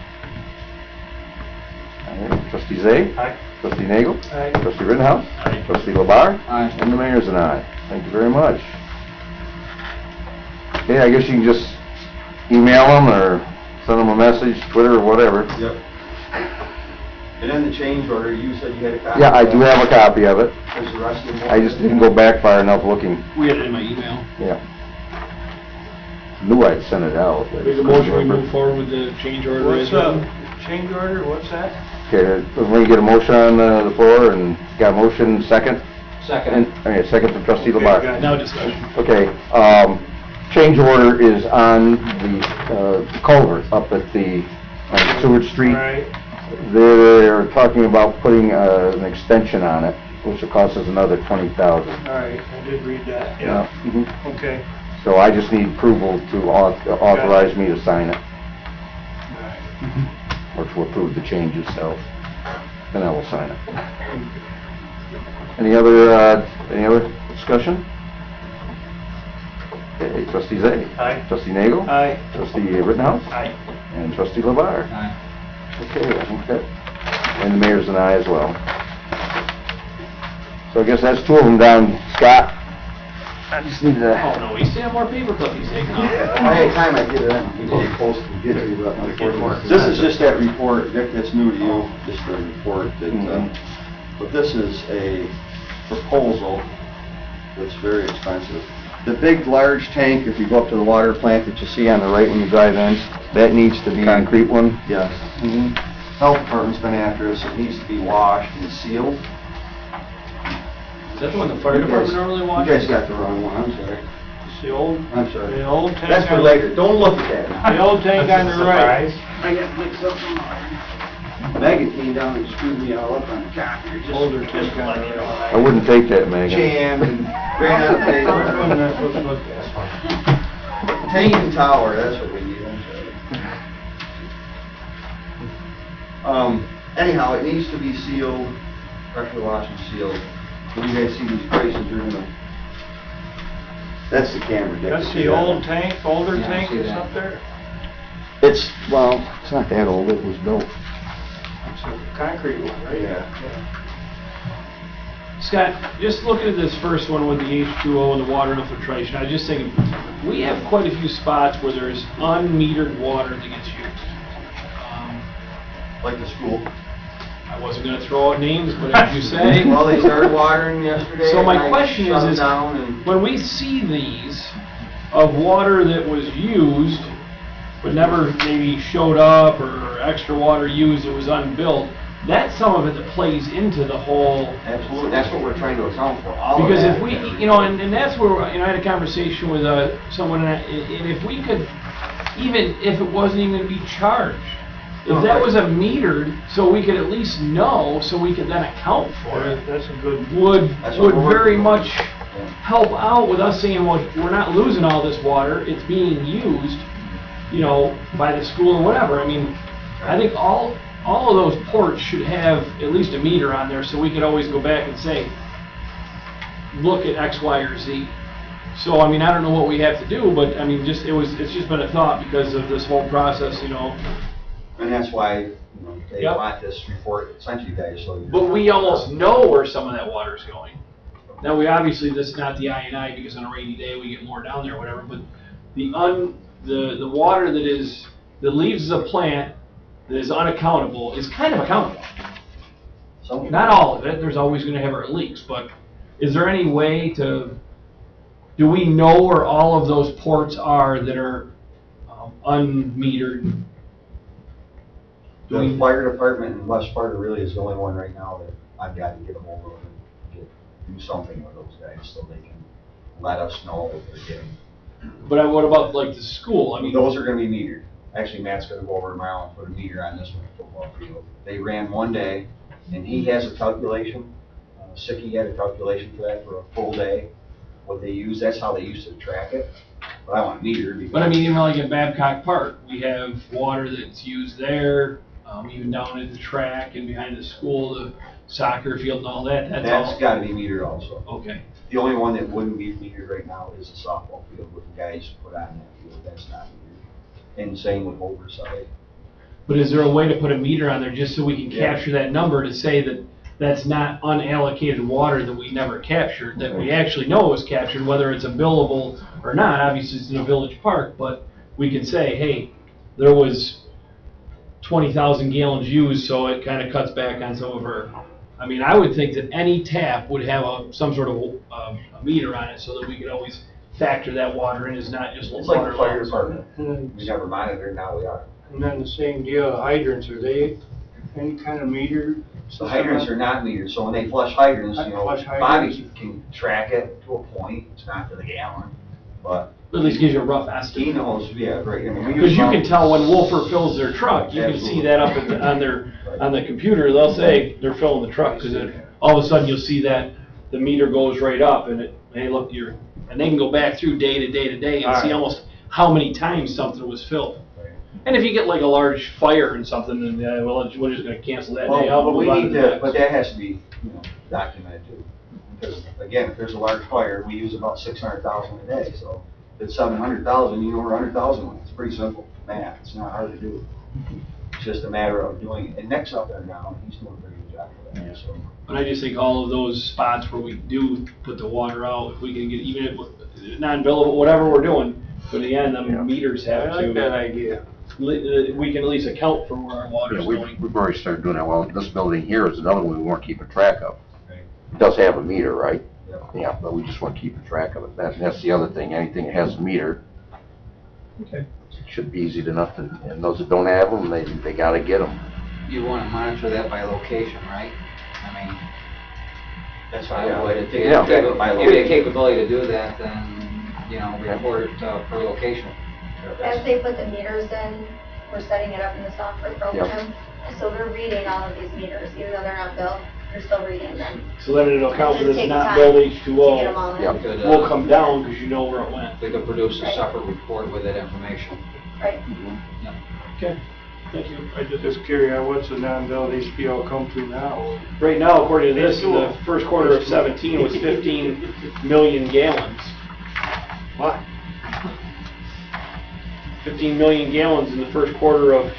All right, trustee Zay? Aye. Trustee Nagel? Aye. Trustee Rittenhouse? Aye. Trustee Labar? Aye. And the mayor's an aye. Thank you very much. Okay, I guess you can just email them or send them a message, Twitter or whatever. Yep. And then the change order, you said you had a copy? Yeah, I do have a copy of it. There's the rest of them. I just didn't go back far enough looking. We had it in my email. Yeah. Knew I'd sent it out. but I Make a just motion, couldn't we remember. move forward with the change order. What's as written. change order, what's that? Okay, we get a motion on the floor and got a motion, second? Second. Okay, second from trustee Okay, Labar. got it. Now discussion. Okay, change order is on the culvert up at the on Seward Street. Right, They're talking about putting an extension on it, which will cost us another $20,000. all right, I did read that, yeah, Mhm. okay. So I just need approval to authorize me to sign it, All right. or to approve the changes, so then I will sign it. Any other discussion? Okay, trustee Zay. Aye. Trustee Nagel. Aye. Trustee Rittenhouse. Aye. And trustee Labar. Aye. Okay, I think that, and the mayor's and I as well. So I guess that's 2 of them down, Scott. I just need to. Oh, no, we still have more paper clips taken off. Any time I get it, people are supposed to get to, but unfortunately. This is just that report, Dick, that's new to you, just the report that, but this is a proposal that's very expensive. The big, large tank, if you go up to the water plant that you see on the right when you drive in, that needs to be. Concrete one? Yes. Health department's been after us, it needs to be washed and sealed. Is that the one the fire department normally You watches? guys got the wrong one, I'm sorry. It's the old, I'm sorry. the old tank. That's for on- later, don't look at that. The old tank on the right. Surprise. I got mixed up on mine. Megan came down and screwed me all up on the copier, just Older just kid to let you know. I wouldn't take that, Megan. Jam and granite paper. Hanging tower, that's what we need, anyhow, it needs to be sealed, pressure washed and sealed. When you guys see these prices, you're gonna, that's the camera. Dick. That's the old tank, older Yeah, I tank see that's that. up there? It's, well, it's not that old, it was built. It's a concrete one, right? Yeah. Scott, just looking at this first one with the H2O and the water infiltration, I was just thinking, we have quite a few spots where there's unmetered water that gets used. Like the school. I wasn't gonna throw out names, but as you say. Well, they started watering yesterday. So my and I question shut is down and when we see these of water that was used, but never maybe showed up, or extra water used that was unbilled, that's some of it that plays into the whole. absolutely, that's what we're trying to account for, all of Because that. if we, you know, and that's where, you know, I had a conversation with someone, and if we could, even if it wasn't even gonna be charged, if that was a metered, so we could at least know, so we could then account for it, That's a good, would That's what we're very working on. much help out with us saying, well, we're not losing all this water, it's being used, you know, by the school or whatever. I mean, I think all of those ports should have at least a meter on there, so we could always go back and say, look at X, Y, or Z. So, I mean, I don't know what we have to do, but I mean, it's just been a thought because of this whole process, you know. And that's why, you know, they Yep. want this report sent to you guys, so. But we almost know where some of that water is going. Now, we obviously, this is not the INI, because on a rainy day, we get more down there or whatever, but the water that leaves the plant that is unaccountable is kind of accountable. Not all of it, there's always gonna have our leaks, but is there any way do we know where all of those ports are that are unmetered? The fire department in West Sparta really is the only one right now that I've got to get a hold of and do something with those guys so they can let us know what they're getting. But what about like the school? I mean, Those are gonna be metered. Actually, Matt's gonna go over tomorrow and put a meter on this one football field. They ran one day, and he has a calculation, Sicky had a calculation for that for a full day. What they use, that's how they used to track it. But I want metered because. but I mean, even like at Babcock Park, we have water that's used there, even down at the track and behind the school, the soccer field and all that. That's all. That's gotta be metered also. Okay. The only one that wouldn't be metered right now is the softball field with the guys put on that field. That's not metered. And same with Overside. But is there a way to put a meter on there just so we can Yeah. capture that number to say that that's not unallocated water that we never captured, that we actually know was captured, whether it's a billable or not? Obviously, it's in a village park, but we can say, hey, there was 20,000 gallons used, so it kind of cuts back on some of our. I mean, I would think that any tap would have some sort of a meter on it so that we could always factor that water in as not just It's like water the fire loss. department. and We never monitored, now we are. then the same deal, hydrants, are they any kind of meter? The hydrants are not metered, so when they flush hydrants, you know, Flush Bobby hydrants. can track it to a point, it's not to the gallon, but At least gives you a rough estimate. he knows, yeah, right, I mean, we Because use you can pumps. tell when Wolfer fills their truck, you can see Absolutely. that up on the computer, they'll say they're filling the truck, because all of a sudden you'll see that the meter goes right up, and hey, look, and they can go back through day to day to day and see Alright. almost how many times something was filled. Right. And if you get like a large fire and something, then, well, we're just gonna cancel that day out. Well, but we move on need the to, next. but that has to be, you know, documented too. Because, again, if there's a large fire, we use about 600,000 a day, so if it's 700,000, you know where 100,000 went. It's pretty simple math, it's not hard to do. It's just a matter of doing it. And Nick's up there now, and he's doing a very good job for that, so. But I just think all of those spots where we do put the water out, if we can get, even if, non-billable, whatever we're doing, but in the end, the meters I have like that to, idea. we can at least account for where our water's Yeah, going. we've already started doing that. Well, this building here is another one we weren't keeping track of. Right. It does have a meter, right? Yeah. Yeah, but we just weren't keeping track of it. That's the other thing. Anything that has a meter, Okay. it should be easy enough to, and those that don't have them, they gotta get them. You want to monitor that by location, right? I mean, That's I why would, I if take you it have by the location. capability to do that, then, you know, report it per location. As they put the meters in, we're setting it up in the software program, So they're reading all of these meters, even though they're not billed, they're still reading them. So then it'll count for It just this takes not time billed to get them H2O. all in. Yep. Could, Will come down because you know where it went. They could produce a Right. separate report with that information. Right. Okay, thank you. I just curious, what's the non-billed HPO come to now? Right now, according to this, the first quarter of 17 was 15 million gallons. What? 15 million gallons in the first quarter of,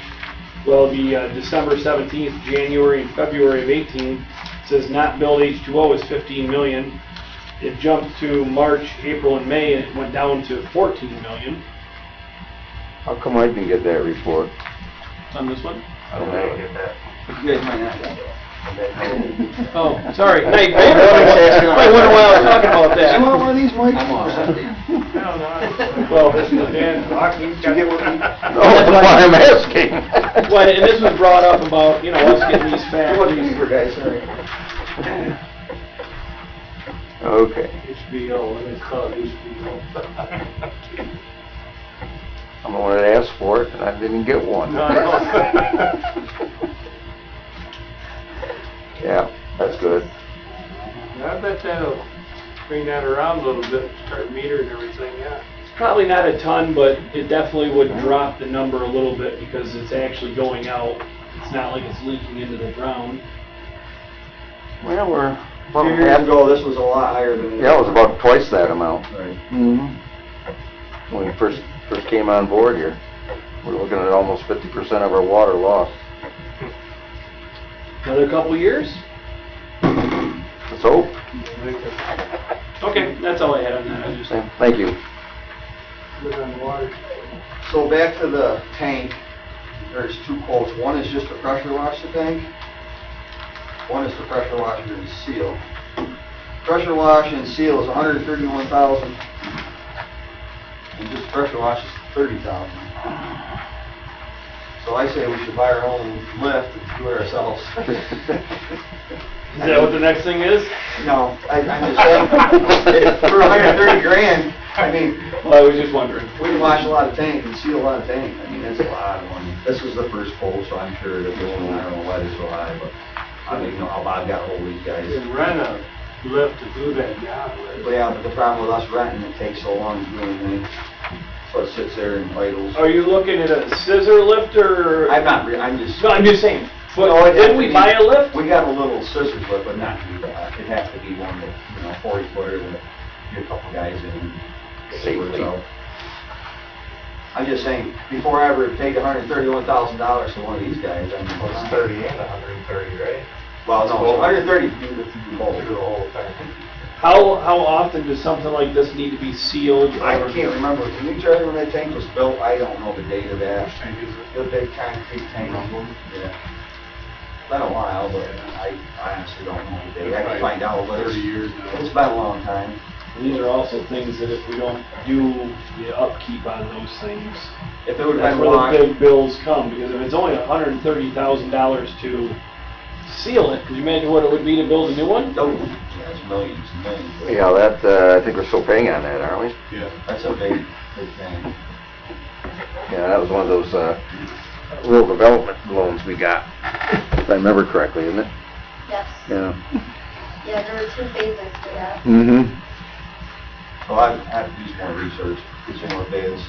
well, the December 17th, January and February of 18. It says not billed H2O is 15 million. It jumped to March, April, and May, and it went down to 14 million How come I didn't get that report? on this one. I don't know, get that. You guys might not get it. Oh, sorry. Now you might wonder why I was talking about that. You want one of these, Mike? I'm all set, Dan. Hell no. Well, Dan, Lockheed's got get one? No, that's why I'm asking. well, and this was brought up about, us getting these factories. guys, sorry. Okay. HBO, what they call it, HBO. I'm the one that asked for it, and I didn't get one. No, no. Yeah, that's good. I bet that'll bring that around a little bit, start metering everything, yeah. Probably not a ton, but it definitely would drop the number a little bit because it's actually going out. It's not like it's leaking into the ground. Well, we're A about year half, ago, this was a lot higher than. yeah, it was about twice that amount. Right. Mm-hmm. When we first came on board here, we're looking at almost 50% of our water lost. Another couple years? Let's hope. Okay, that's all I had on that. I just Thank you. Live on the water. So back to the tank, there's two quotes. One is just to pressure wash the tank. One is to pressure wash and seal. Pressure wash and seal is $131,000. And just pressure wash is $30,000. So I say we should buy our own lift and do it ourselves. Is that what the next thing is? No, I'm just saying, for $130,000, I mean, Well, I was just wondering. we can wash a lot of tank and seal a lot of tank. I mean, that's a lot of money. This was the first quote, so I'm sure that this one, I don't know why it's so high, but I don't even know how Bob got hold of these guys. You can rent a lift to do that job with. But yeah, but the problem with us renting, it takes so long to do anything. So it sits there and idles. Are you looking at a scissor lift or? I'm not, I'm just. No, I'm just saying. But No, it'd have didn't to we be- buy a lift? We got a little scissors lift, but not to do that. It'd have to be one that, 40 footer with get a couple guys in and get the works Safely. out. I'm just saying, before I ever paid $131,000 to one of these guys, I mean. Well, it's 30 and 130, right? Well, no, 130 to do the whole. Do the whole thing. How often does something like this need to be sealed? I or- can't remember, can you tell me when that tank was built? I don't know the date of that. The big concrete tank. Yeah. Been a while, but I honestly don't know the date. I can find out, but 30 years now. it's been a long time. These are also things that if we don't do the upkeep on those things, If it would've that's been where the washed, big bills come. Because if it's only $130,000 to seal it, could you imagine what it would be to build a new one? no, yeah, it's millions and millions. Yeah, that, I think we're still paying on that, aren't we? Yeah. That's a big thing. Yeah, that was one of those, rural development loans we got, if I remember correctly, isn't it? Yes. Yeah. Yeah, there were 2 phases to that. Mm-hmm. So I have to do some more research, get some more bids,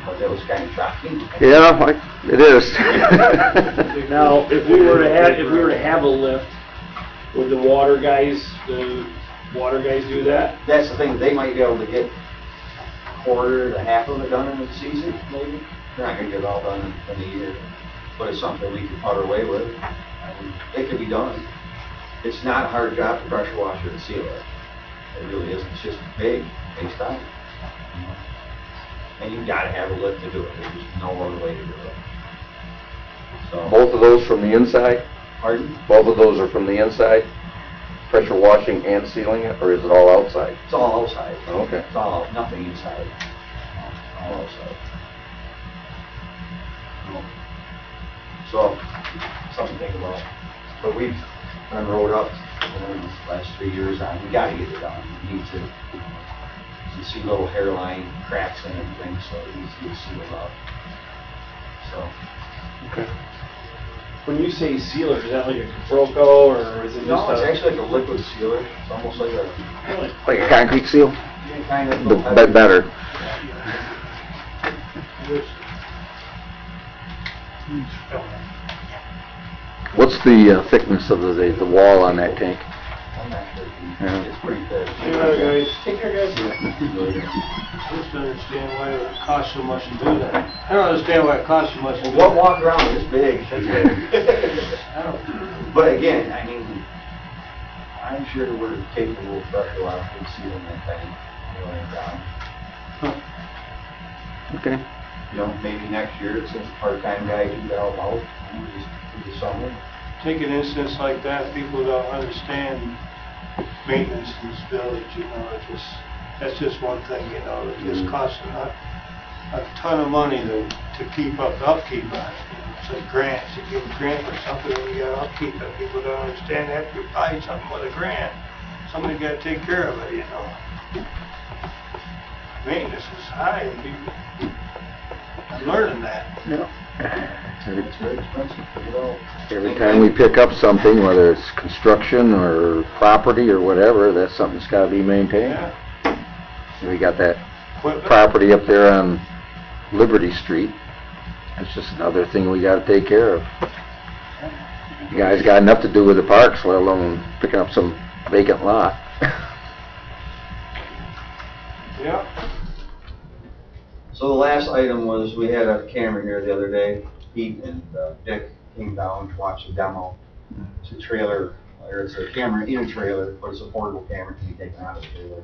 but that was kind of shocking. Yeah, it is. Now, if we were to have a lift, would the water guys do that? That's the thing, they might be able to get a quarter to half of it done in a season, maybe. They're not gonna get it all done in a year, but it's something we could put our way with. I mean, it could be done. It's not a hard job to pressure washer and seal it. It really isn't, it's just big, based on it. And you've gotta have a lift to do it, there's just no other way to do it. So, Both of those from the inside? pardon? Both of those are from the inside? Pressure washing and sealing it, or is it all outside? It's all outside. Okay. It's all, nothing inside. All outside. So, something to think about. But we've done road up in the last 3 years on, we gotta get it done. We need to, you see little hairline cracks and everything, so it needs to get sealed up. So, Okay. When you say sealer, is that like a Caproco or is it just No, it's a? actually like a liquid sealer. It's almost like a, Really? Like a concrete seal, kind of. but better. What's the thickness of the wall on that tank? I'm not sure. Yeah. It's pretty thick. You know, guys, Take care, guys. I just don't understand why it costs so much to do that. I don't understand why it costs so much to do Well, that. walk around, it's big. I don't- But again, I mean, I'm sure we're capable of pressure lock and sealing that thing, down. Okay. You know, maybe next year, it's a part-time guy who can help out, and just do the summer. Take an instance like that, people don't understand maintenance in this village, you know, that's just one thing, you know, it just costs a ton of money to keep up the upkeep on it. You know, it's like grants, you give a grant for something, and you gotta upkeep it, people don't understand that, if you buy something with a grant, somebody gotta take care of it, you know. Maintenance is high, and people, I'm learning that. It's very expensive to develop. Every time we pick up something, whether it's construction or property or whatever, that's something that's gotta be maintained. Yeah. We got that Equipment. property up there on Liberty Street. That's just another thing we gotta take care of. You guys got enough to do with the parks, let alone picking up some vacant lot. Yeah. So the last item was, we had a camera here the other day, Pete and Dick came down to watch the demo. It's a trailer, or it's a camera in a trailer, but it's a portable camera, can be taken out of the trailer.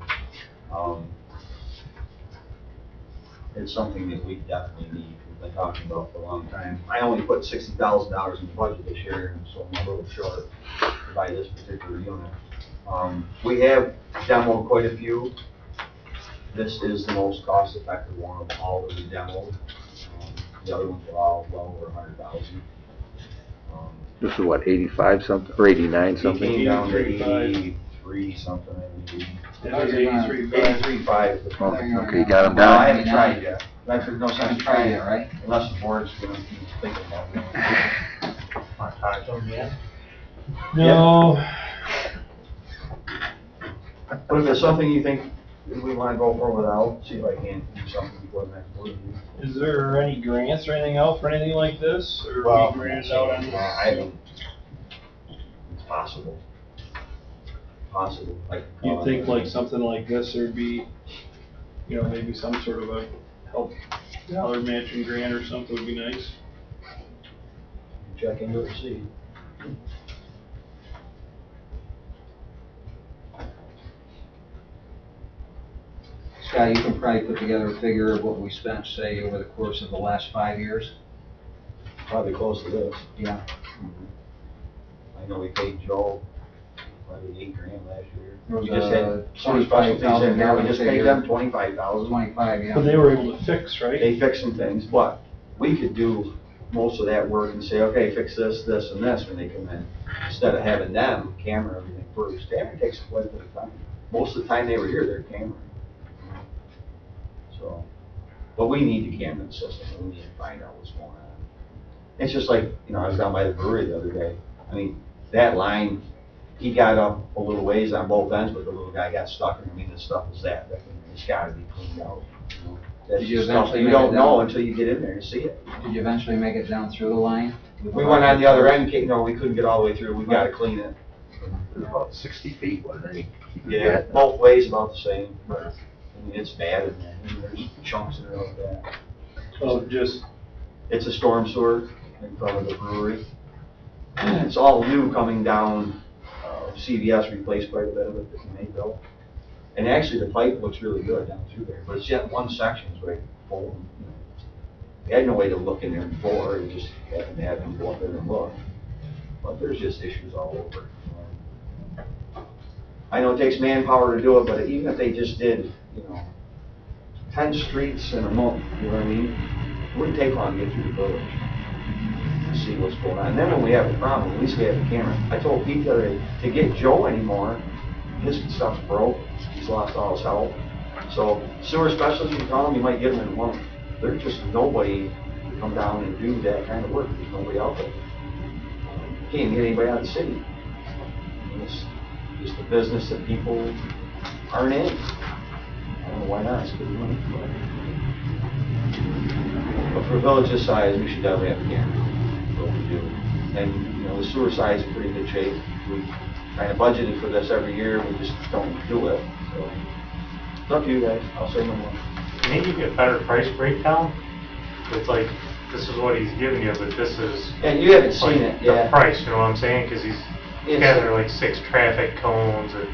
It's something that we definitely need, we've been talking about for a long time. I only put $60,000 in the budget this year, and so I'm a little short to buy this particular unit. We have demoed quite a few. This is the most cost-effective one of all that we demoed. The other ones were all well over 100,000. This is what, 85 something, or 89 He something? came down to 83.5. 83 something, I believe. It was 83.5. 83.5. Okay, you got them No, I down? haven't tried yet. There's no sense Haven't in tried trying yet, right? Unless the board's gonna keep thinking about it. Want to talk to them yet? No. But if it's something you think we wanna go for without, see if I can do something before the next board meeting. Is there any grants or anything out for anything like this, or Well, we granted out on this? I don't, it's possible. Possible, like. You think like something like this, there'd be, you know, maybe some sort of a help dollar matching grant or something would be nice. Check into it and see. Scott, you can probably put together a figure of what we spent, say, over the course of the last 5 years? Probably close to this. Yeah. I know we paid Joe probably $8,000 last year. There was We just had a some specialties in there, we just paid figure. them 25,000. 25, yeah. But they were able to fix, right? They fixed some things, but we could do most of that work and say, okay, fix this, this, and this when they come in. Instead of having them camera everything first. Camera takes quite a bit of time. Most of the time they were here, they're camera. So, but we need the camera system, we need to find out what's going on. It's just like, you know, I was down by the brewery the other day. I mean, that line, he got up a little ways on both ends, but the little guy got stuck, and I mean, the stuff is that, it's gotta be cleaned out, you know? That's Did you just stuff eventually you make don't it know down? until you get in there and see it. Did you eventually make it down through the line? We went on the other end, no, we couldn't get all the way through, we gotta clean it. About 60 feet, wasn't it? Yeah, both ways about the same, but, I mean, it's bad in there, I mean, there's chunks in there like that. Oh, just, It's a storm sewer in front of the brewery. It's all new coming down, CVS replaced quite a bit of it that they built. And actually, the pipe looks really good down through there, but it's yet one section is right full. You know. We had no way to look in there before, we just happened to have them go up there and look. But there's just issues all over. I know it takes manpower to do it, but even if they just did, you know, 10 streets in a month, you know what I mean? It wouldn't take long to get through the village to see what's going on. And then when we have a problem, at least we have a camera. I told Pete the other day, to get Joe anymore, his stuff's broke, he's lost all his help. So sewer specialists, you call them, you might get them in a month. There's just nobody to come down and do that kind of work, there's nobody out there. can't even get anybody out of the city. It's just a business that people aren't in. I don't know why not, it's good money. But for a village this size, we should definitely have a camera, what we do. And, you know, the sewer side's in pretty good shape. We kind of budgeted for this every year, we just don't do it, so. It's up to you guys, I'll say no more. Maybe you get better price breakdown. It's like, this is what he's giving you, but this is. And you haven't like seen it, yeah. The price, you know what I'm saying? Because he's gathered like 6 traffic cones and.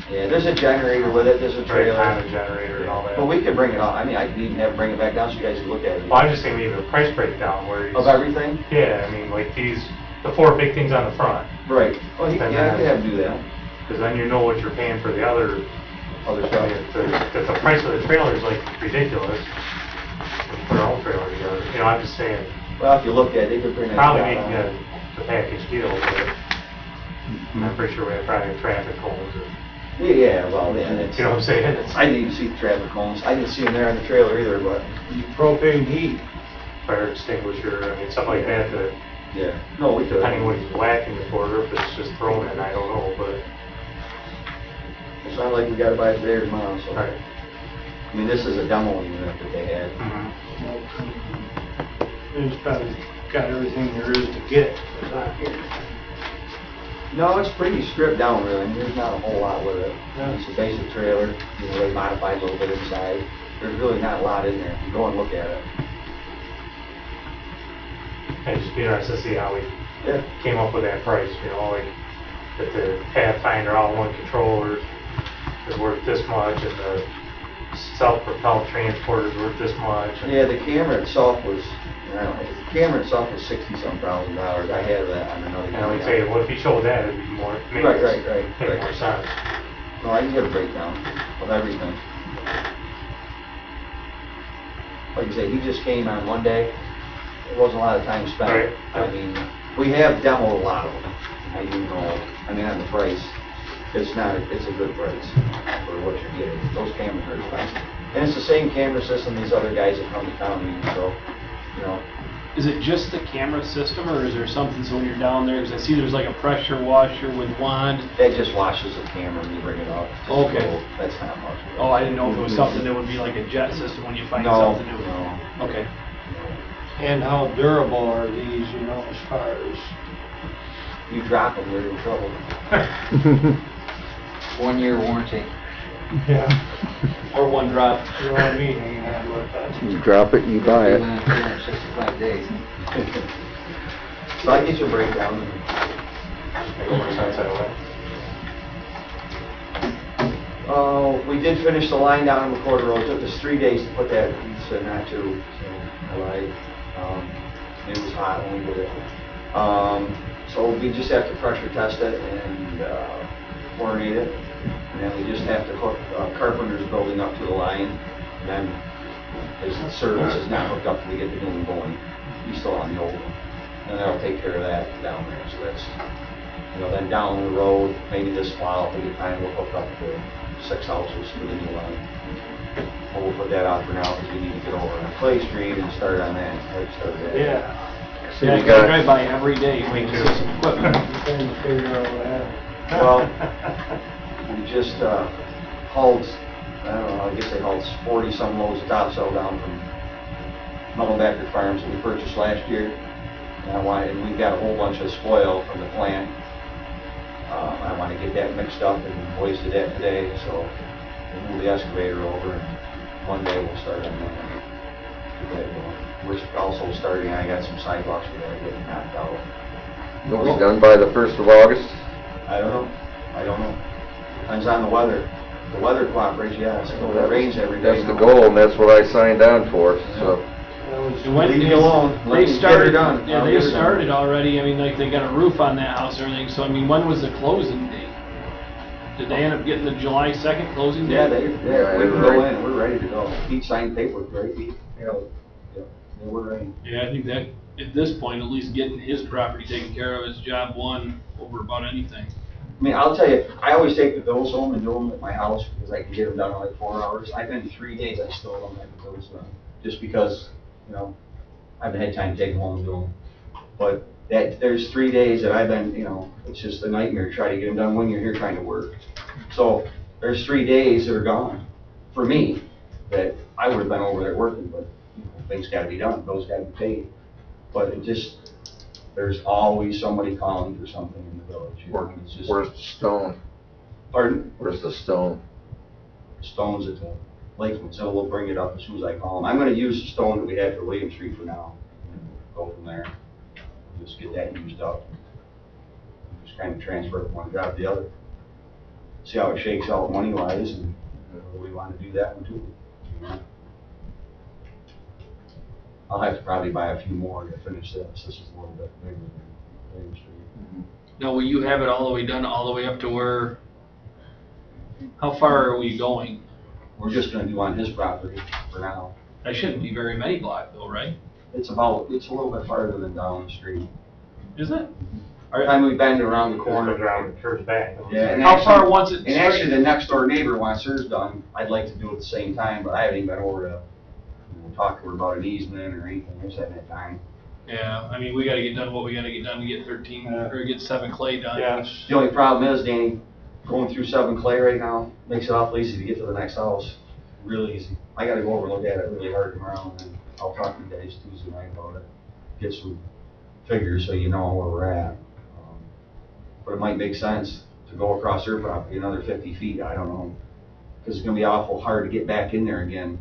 Yeah, there's a generator with it, there's a Right, trailer. on a generator and all that. But we could bring it on, I mean, I could even have it bring it back down so you guys can look at it. Well, I'm just saying maybe the price breakdown where he's. Of everything? Yeah, I mean, like these, the 4 big things on the front. Right. Well, And yeah, I then- could have him do that. Because then you know what you're paying for the other Other I mean, stuff. the price of the trailer is like ridiculous. We put our own trailer together, you know, I'm just saying, Well, if you look at it, they could bring it probably down. make the package deal, but I'm pretty sure we have probably traffic cones or, Yeah, well, yeah, that's. you know what I'm saying? It's I didn't even see the traffic cones, I didn't see them there on the trailer either, but, Propane heat. fire extinguisher, I mean, stuff like that, that yeah. No, we could. depending what he's whacking it for, or if it's just thrown in, I don't know, but, It's not like we gotta buy it today or tomorrow, so. right. I mean, this is a demo unit that they had. It's probably got everything there is to get. It's not here. No, it's pretty stripped down really, I mean, there's not a whole lot with it. Yeah. It's a basic trailer, you know, they modified a little bit inside. There's really not a lot in there, you go and look at it. I'd just be interested to see how we Yeah. came up with that price, you know, like, that the Pathfinder all-in-one controller is worth this much, and the self-propelled transporter is worth this much. and- Yeah, the camera itself was, I don't know, the camera itself was $60-some thousand. I had that on another And I would camera. say, well, if you showed that, it'd be more, make Right, make more sense. No, I can get a breakdown of everything. Like I say, he just came on one day, there wasn't a lot of time spent. Right. I mean, we have demoed a lot of them, I do know, I mean, on the price, it's a good price for what you're getting. Those cameras are expensive. And it's the same camera system these other guys that come to town use, so, you know. Is it just the camera system, or is there something, so when you're down there, because I see there's like a pressure washer with wand? That just washes the camera when you bring it up. Just Okay. a little- That's not much. Oh, I didn't know if it was something that would be like a jet system when you find No, something new. no. Okay. And how durable are these, you know, as far as? You drop them, you're in trouble. 1-year warranty. Yeah. Or one drop. You know what I mean? You have what that's. You drop it, you buy it. 365 days. So I get your breakdown. Make more sense that way. We did finish the line down on McCord Road. It took us 3 days to put that, he said not to, so I lied. It was hot when we did it. So we just have to pressure test it and chlorinate it. And then we just have to hook Carpenter's building up to the line. And then his service is not hooked up till we get the new one going. He's still on the old one. And that'll take care of that down there. So that's, you know, then down the road, maybe this fall, if we get time, we'll hook up the 6 houses for the new line. But we'll put that out for now because we need to get over on Clay Street and start on that. Start that. Yeah. So Yeah, you 'cause I got, drive by every day. Me too. Some equipment. Trying to figure out that. Well, we just hauled, I don't know, I guess they hauled 40-some loads of topsoil down from Mellonbacker Farms that we purchased last year. And we've got a whole bunch of spoil from the plant. I want to get that mixed up and wasted that today, so we'll move the excavator over and one day we'll start on that. Get that going. We're also starting, I got some sidewalks we gotta get knocked out. it'll be done by the 1st of August? I don't know. Depends on the weather. The weather cooperates, yes. If it rains every day. That's the goal, and that's what I signed on for, so. And when- Leave me alone. Let me They get started, her done. yeah, I'll they get her done. started already, I mean, like, they got a roof on that house and everything, so I mean, when was the closing date? Did they end up getting the July 2nd closing date? Yeah, Yeah, we can we're go ready. in, we're ready to go. Pete signed paperwork, right, Pete? Yeah, we're ready. Yeah, I think that, at this point, at least getting his property taken care of is job one over about anything. I mean, I'll tell you, I always take the bills home and do them at my house because I can get them done in like 4 hours. I've been 3 days, I still don't have the bills done. Just because, you know, I haven't had time to take them home and do them. But that there's 3 days that I've been, it's just a nightmare to try to get them done when you're here trying to work. So there's 3 days that are gone for me that I would have been over there working, but things got to be done, bills got to be paid. But it just, there's always somebody calling for something in the village. It's just, Where's the stone? pardon? Where's the stone? Stones at the Lakeland, so we'll bring it up as soon as I call them. I'm going to use the stone that we had for William Street for now. Go from there. Just get that used up. Just kind of transfer from one job to the other. See how it shakes out money-wise, and we want to do that one too. I'll have to probably buy a few more to finish this. This is a little bit bigger than William Street. Now, will you have it all the way done, all the way up to where, how far are we going? We're just going to do on his property for now. That shouldn't be very many block though, right? It's a little bit farther than down the street. Is it? Every time we bend around the corner. Around the church back. Yeah, and How actually- far once it's And actually, straight? the next door neighbor wants hers done. I'd like to do it at the same time, but I haven't even been over to, talk to her about an easement or anything. I just haven't had time. Yeah, I mean, we gotta get done what we gotta get done to get 13, or get 7 clay done. Yes. The only problem is, Danny, going through 7 clay right now makes it awful easy to get to the next house. Real easy. I gotta go over and look at it really hard tomorrow, and then I'll talk to you guys Tuesday night about it. Get some figures so you know where we're at. But it might make sense to go across their property another 50 feet, I don't know. Because it's gonna be awful hard to get back in there again.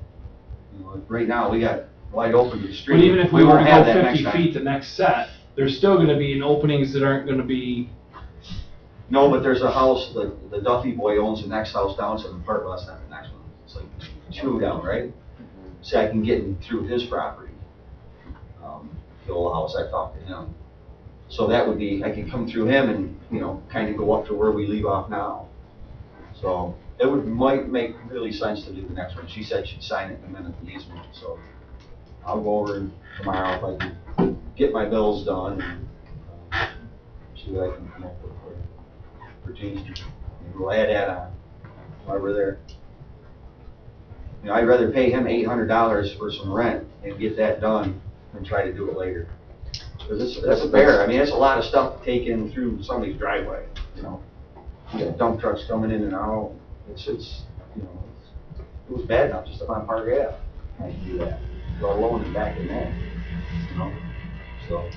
Right now, we got wide open to the street. But even if we were to won't have go that next 50 time. feet the next set, there's still gonna be openings that aren't gonna be, No, but there's a house, the Duffy boy owns the next house down, so the part, well, that's not the next one. It's like 2 down, right? See, I can get in through his property. The old house, I talked to him. So that would be, I can come through him and, kind of go up to where we leave off now. So it might make really sense to do the next one. She said she'd sign it in a minute, the easement, so I'll go over tomorrow if I can get my bills done and see what I can come up with for Tuesday. Maybe we'll add that on while we're there. I'd rather pay him $800 for some rent and get that done than try to do it later. Because it's a bear. I mean, it's a lot of stuff to take in through somebody's driveway, You got dump trucks coming in and out. It was bad enough just up on Park Ave. I can do that, let alone in back in there, So,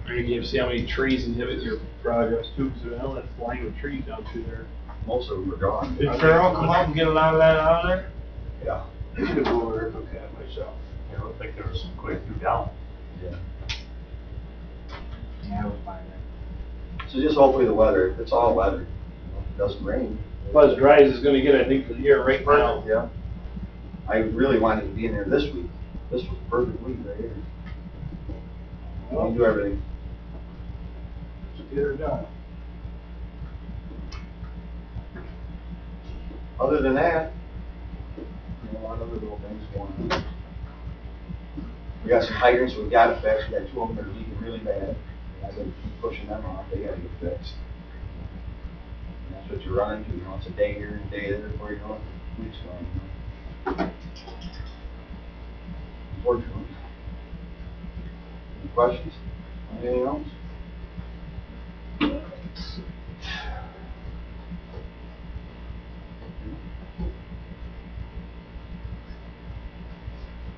are you gonna see how many trees inhibit your progress too, because all that line of trees down through there. most of them are gone. Did Farrell come up and get a lot of that out of there? Yeah. I should go over there and look at it myself. It looked like there was quite a few down. Yeah. Yeah, I was fine So just hopefully the weather, if it's all weather, if it doesn't rain. About as dry as it's gonna get, I think, for the year right now. Yeah. I really wanted to be in there this week. This was a perfect week right here. We can do everything. Just get her done. Other than that, a lot of other little things going on. We got some hydrants we've got to fix. We got 2 of them that are leaking really bad. I've been pushing them off. They got to get fixed. And that's what you run into. It's a day here and a day there before you know it. Weeks gone. Unfortunately. Any questions? Anything else?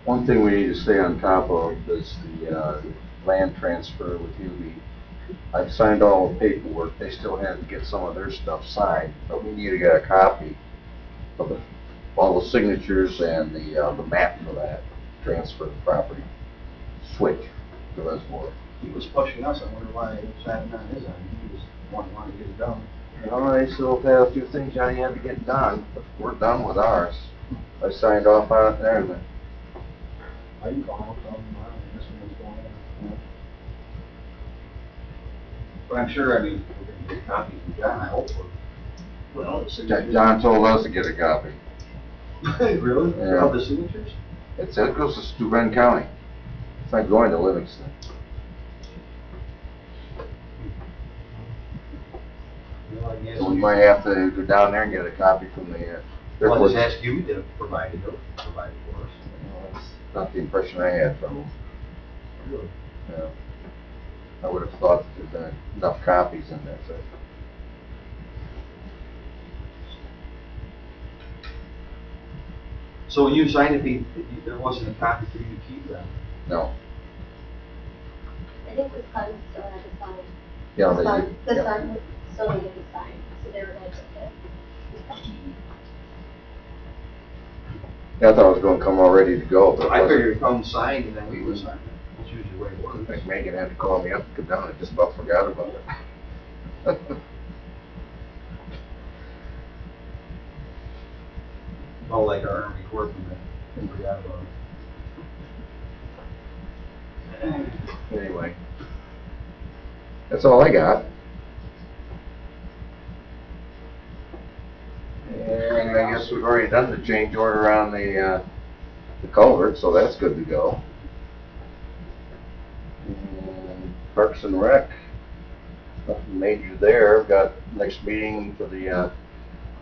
One thing we need to stay on top of is the land transfer with UB. I've signed all the paperwork. They still have to get some of their stuff signed, but we need to get a copy of all the signatures and the map for that transfer of property. Switch the reservoir. He was pushing us. I wonder why it was happening on his end. He was wanting to get it done. They still have a few things Johnny had to get done, but we're done with ours. I signed off on it and everything. I can call him, tell him this one's going on. But I'm sure, we're going to get a copy from John, I hope. Well, John told us to get a copy. Really? Yeah. Of the signatures? It goes to Steuben County. It's not going to Livingston. Well, I guess So we might have to go down there and get a copy from the, I'll just ask you to provide it for us. That's not the impression I had from them. Really? Yeah. I would have thought there'd been enough copies in there, so. So when you signed it, there wasn't a copy for you to keep then? No. I think the son still had to sign. Yeah, The they son, did, the yeah. son still needed to sign, so they were gonna take it. Yeah, I thought it was gonna come all ready to go, but it I wasn't. figured it'd come signed and then we would sign it. That's usually the way it I works. think Megan had to call me up to come down, I just about forgot about it. Oh, like our Army Corps permit. I forgot about it. Anyway. That's all I got. And I guess we've already done the change order on the culvert, so that's good to go. And Parks and Rec, nothing major there. Got next meeting for the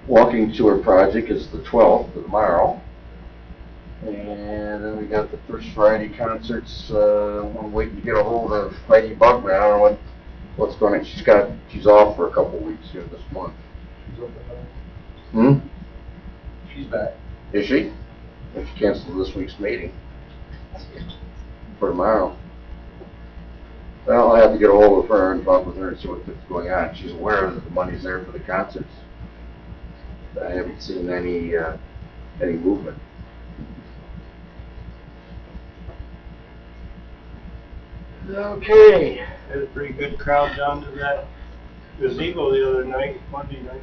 walking tour project is the 12th, tomorrow. And then we got the First Friday concerts. I'm waiting to get a hold of Heidi Buckman. I don't know what's going on. She's off for a couple of weeks here this month. Hmm? She's back. Is she? If she canceled this week's meeting for tomorrow. Well, I'll have to get a hold of her and talk with her and see what's going on. She's aware that the money's there for the concerts. I haven't seen any movement. Okay. Had a pretty good crowd down to that gazebo the other night, Monday night.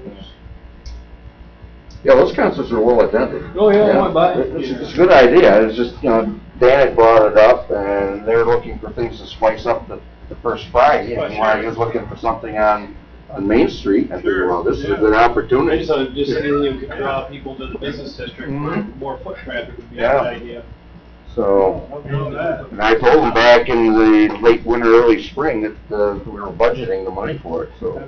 Yeah, those concerts are well attended. Oh, yeah, I went by. It's a good idea. It's just, Dan had brought it up, and they're looking for things to spice up the First Friday. And while I was looking for something on Main Street, I figured, well, this is a good I opportunity. just thought just anything that could draw people to the business district, where more foot traffic would be a good idea. So, I'll do that. and I told them back in the late winter, early spring that we were budgeting the money for it, so.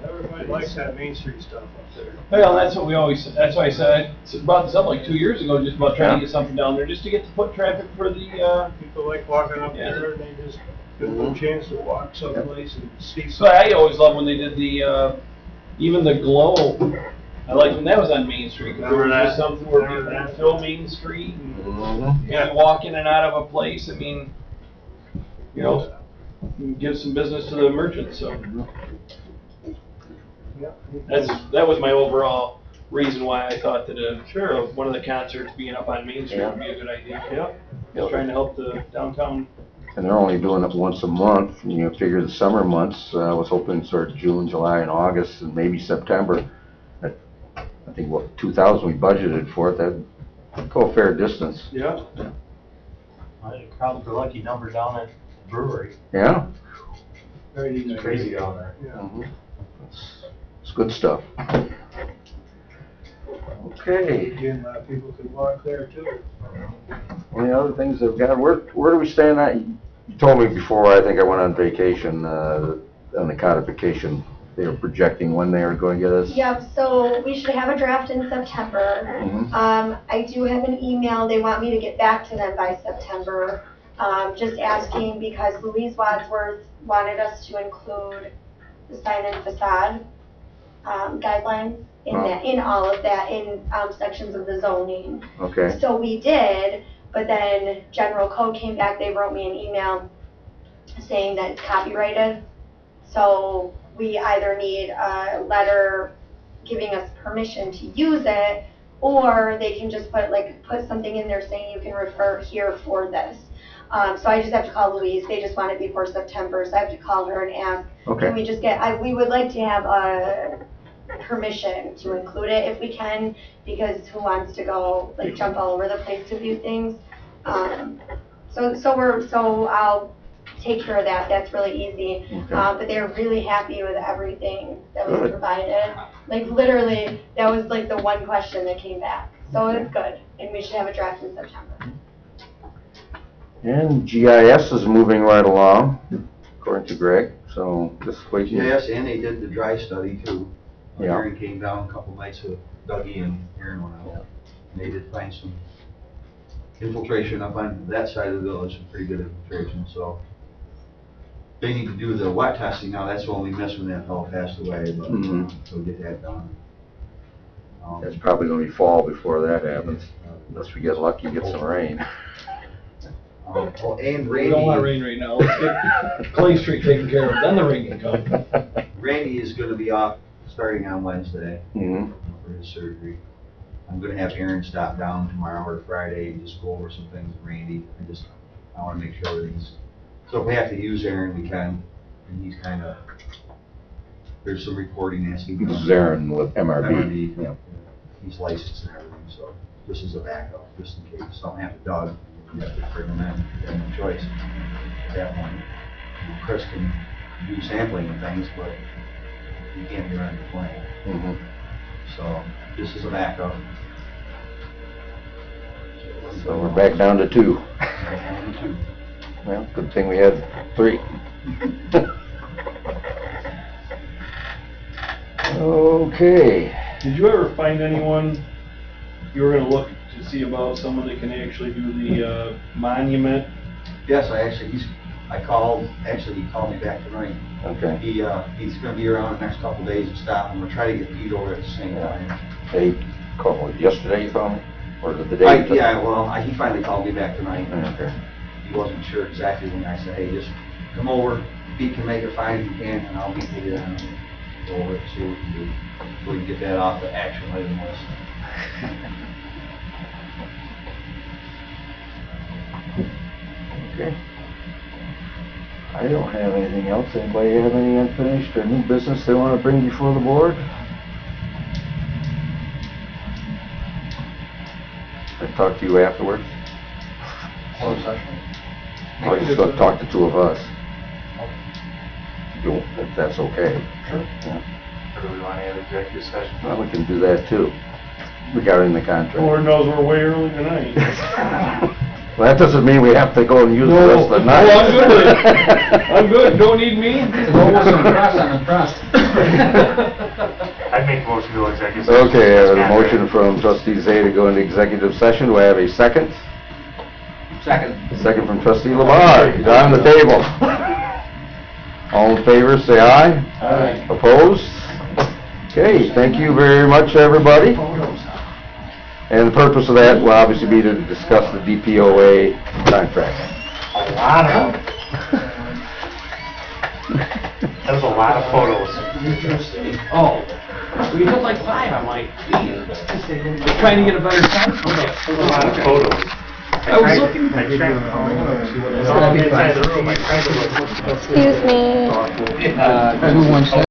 Everybody likes that Main Street stuff up there. Well, that's what we always, that's why I said, I brought this up like 2 years ago, just about trying to get something down there, just to get the foot traffic for the, People like walking up Yeah. there and they just get a chance to walk someplace and see so I always loved when they did the, even the glow. I liked when that was on Main Street, because there was Remember just that? something where people Remember could that? fill Main Street and Mhm. maybe walk in and out of a place. I mean, you know, give some business to the merchants, so. That was my overall reason why I thought that one of the concerts being up on Main Street would be a good idea. Yeah. Just trying to help the downtown. And they're only doing it once a month, and you figure the summer months, I was hoping sort of June, July, and August, and maybe September. I think, what, 2,000 we budgeted for it, that'd go a fair distance. Yeah. The crowd's a lucky number down at the brewery. Yeah? It's crazy down there. Mhm. It's good stuff. Okay, Again, a lot of people could walk there too. any other things they've got? Where do we stand on, you told me before, I think I went on vacation, on the codification, they were projecting when they were going to get us? Yep, so we should have a draft in September. Mhm. I do have an email, they want me to get back to them by September, just asking because Louise Wadsworth wanted us to include the sign and facade, guidelines in Oh. that, in all of that, in, sections of the zoning. Okay, So we did, but then general code came back, they wrote me an email saying that it's copyrighted. So we either need a letter giving us permission to use it, or they can just put something in there saying you can refer here for this. So I just have to call Louise, they just want it before September, so I have to call her and ask, okay. can we just we would like to have a permission to include it if we can, because who wants to go, jump all over the place to view things? So I'll take care of that, that's really easy. Okay. But they're really happy with everything that was Good. provided. Literally, that was the one question that came back. So it's good, and we should have a draft in September. And GIS is moving right along, according to Greg, so just waiting. Yes, and they did the dry study too. Yeah. Aaron came down a couple nights with Dougie and Aaron went out. And they did find some infiltration up on that side of the village, some pretty good infiltration, so. they need to do the wet testing now, that's when we missed when that fellow passed away, but Mhm. we'll get that done. It's probably gonna be fall before that happens, unless we get lucky, get some rain. Well, and We don't want Randy, rain right now. Let's get Clay Street taken care of, then the rain can come. Randy is gonna be off starting on Wednesday Mhm. for his surgery. I'm gonna have Aaron stop down tomorrow or Friday and just go over some things with Randy. I wanna make sure everything's, so if we have to use Aaron, we can. And he's kinda, there's some reporting has to be This done. is Aaron with MRB. MRB. Yeah. He's licensed and everything, so this is a backup, just in case. Don't have to Doug, you have to bring him in, you have no choice at that point. Chris can do sampling and things, but you can't be running the plant. Mhm. So this is a backup. So we're back down to 2. And two. Well, good thing we had 3. Okay. Did you ever find anyone, you were gonna look to see about someone that can actually do the monument? Yes, he called me back tonight. Okay. He's gonna be around the next couple of days and stop, and we'll try to get Pete over at the same time. They called yesterday, you found me? Or the day? He finally called me back tonight. Okay. He wasn't sure exactly when. I said, hey, just come over, Pete can make it fine if you can, and I'll meet with you and go over it, see what we can do, so we can get that off the action item list. Okay. I don't have anything else. Anybody have any unfinished or new business they want to bring before the board? I talk to you afterwards. Closed session. Or you just talk to 2 of us. If that's okay. Sure. Yeah. Or do we want to have executive session? Well, we can do that too, regarding the contract. Lord knows we're way early tonight. Well, that doesn't mean we have to go and use the rest of the night. No, I'm good. I'm good, don't need me. I'd make a motion to go executive session. Okay, I have a motion from trustee Zay to go into executive session. Do I have a second? Second. Second from trustee Labar. He's on the table. All in favor, say aye. Aye. Opposed? Okay, thank you very much, everybody. And the purpose of that will obviously be to discuss the DPOA contract. A lot of them. That was a lot of photos. Oh, we took like 5, I'm like, geez. Trying to get a better sense? Okay. That was a lot of photos. I was looking. Inside the room, I tried to look. Excuse me. Who wants that?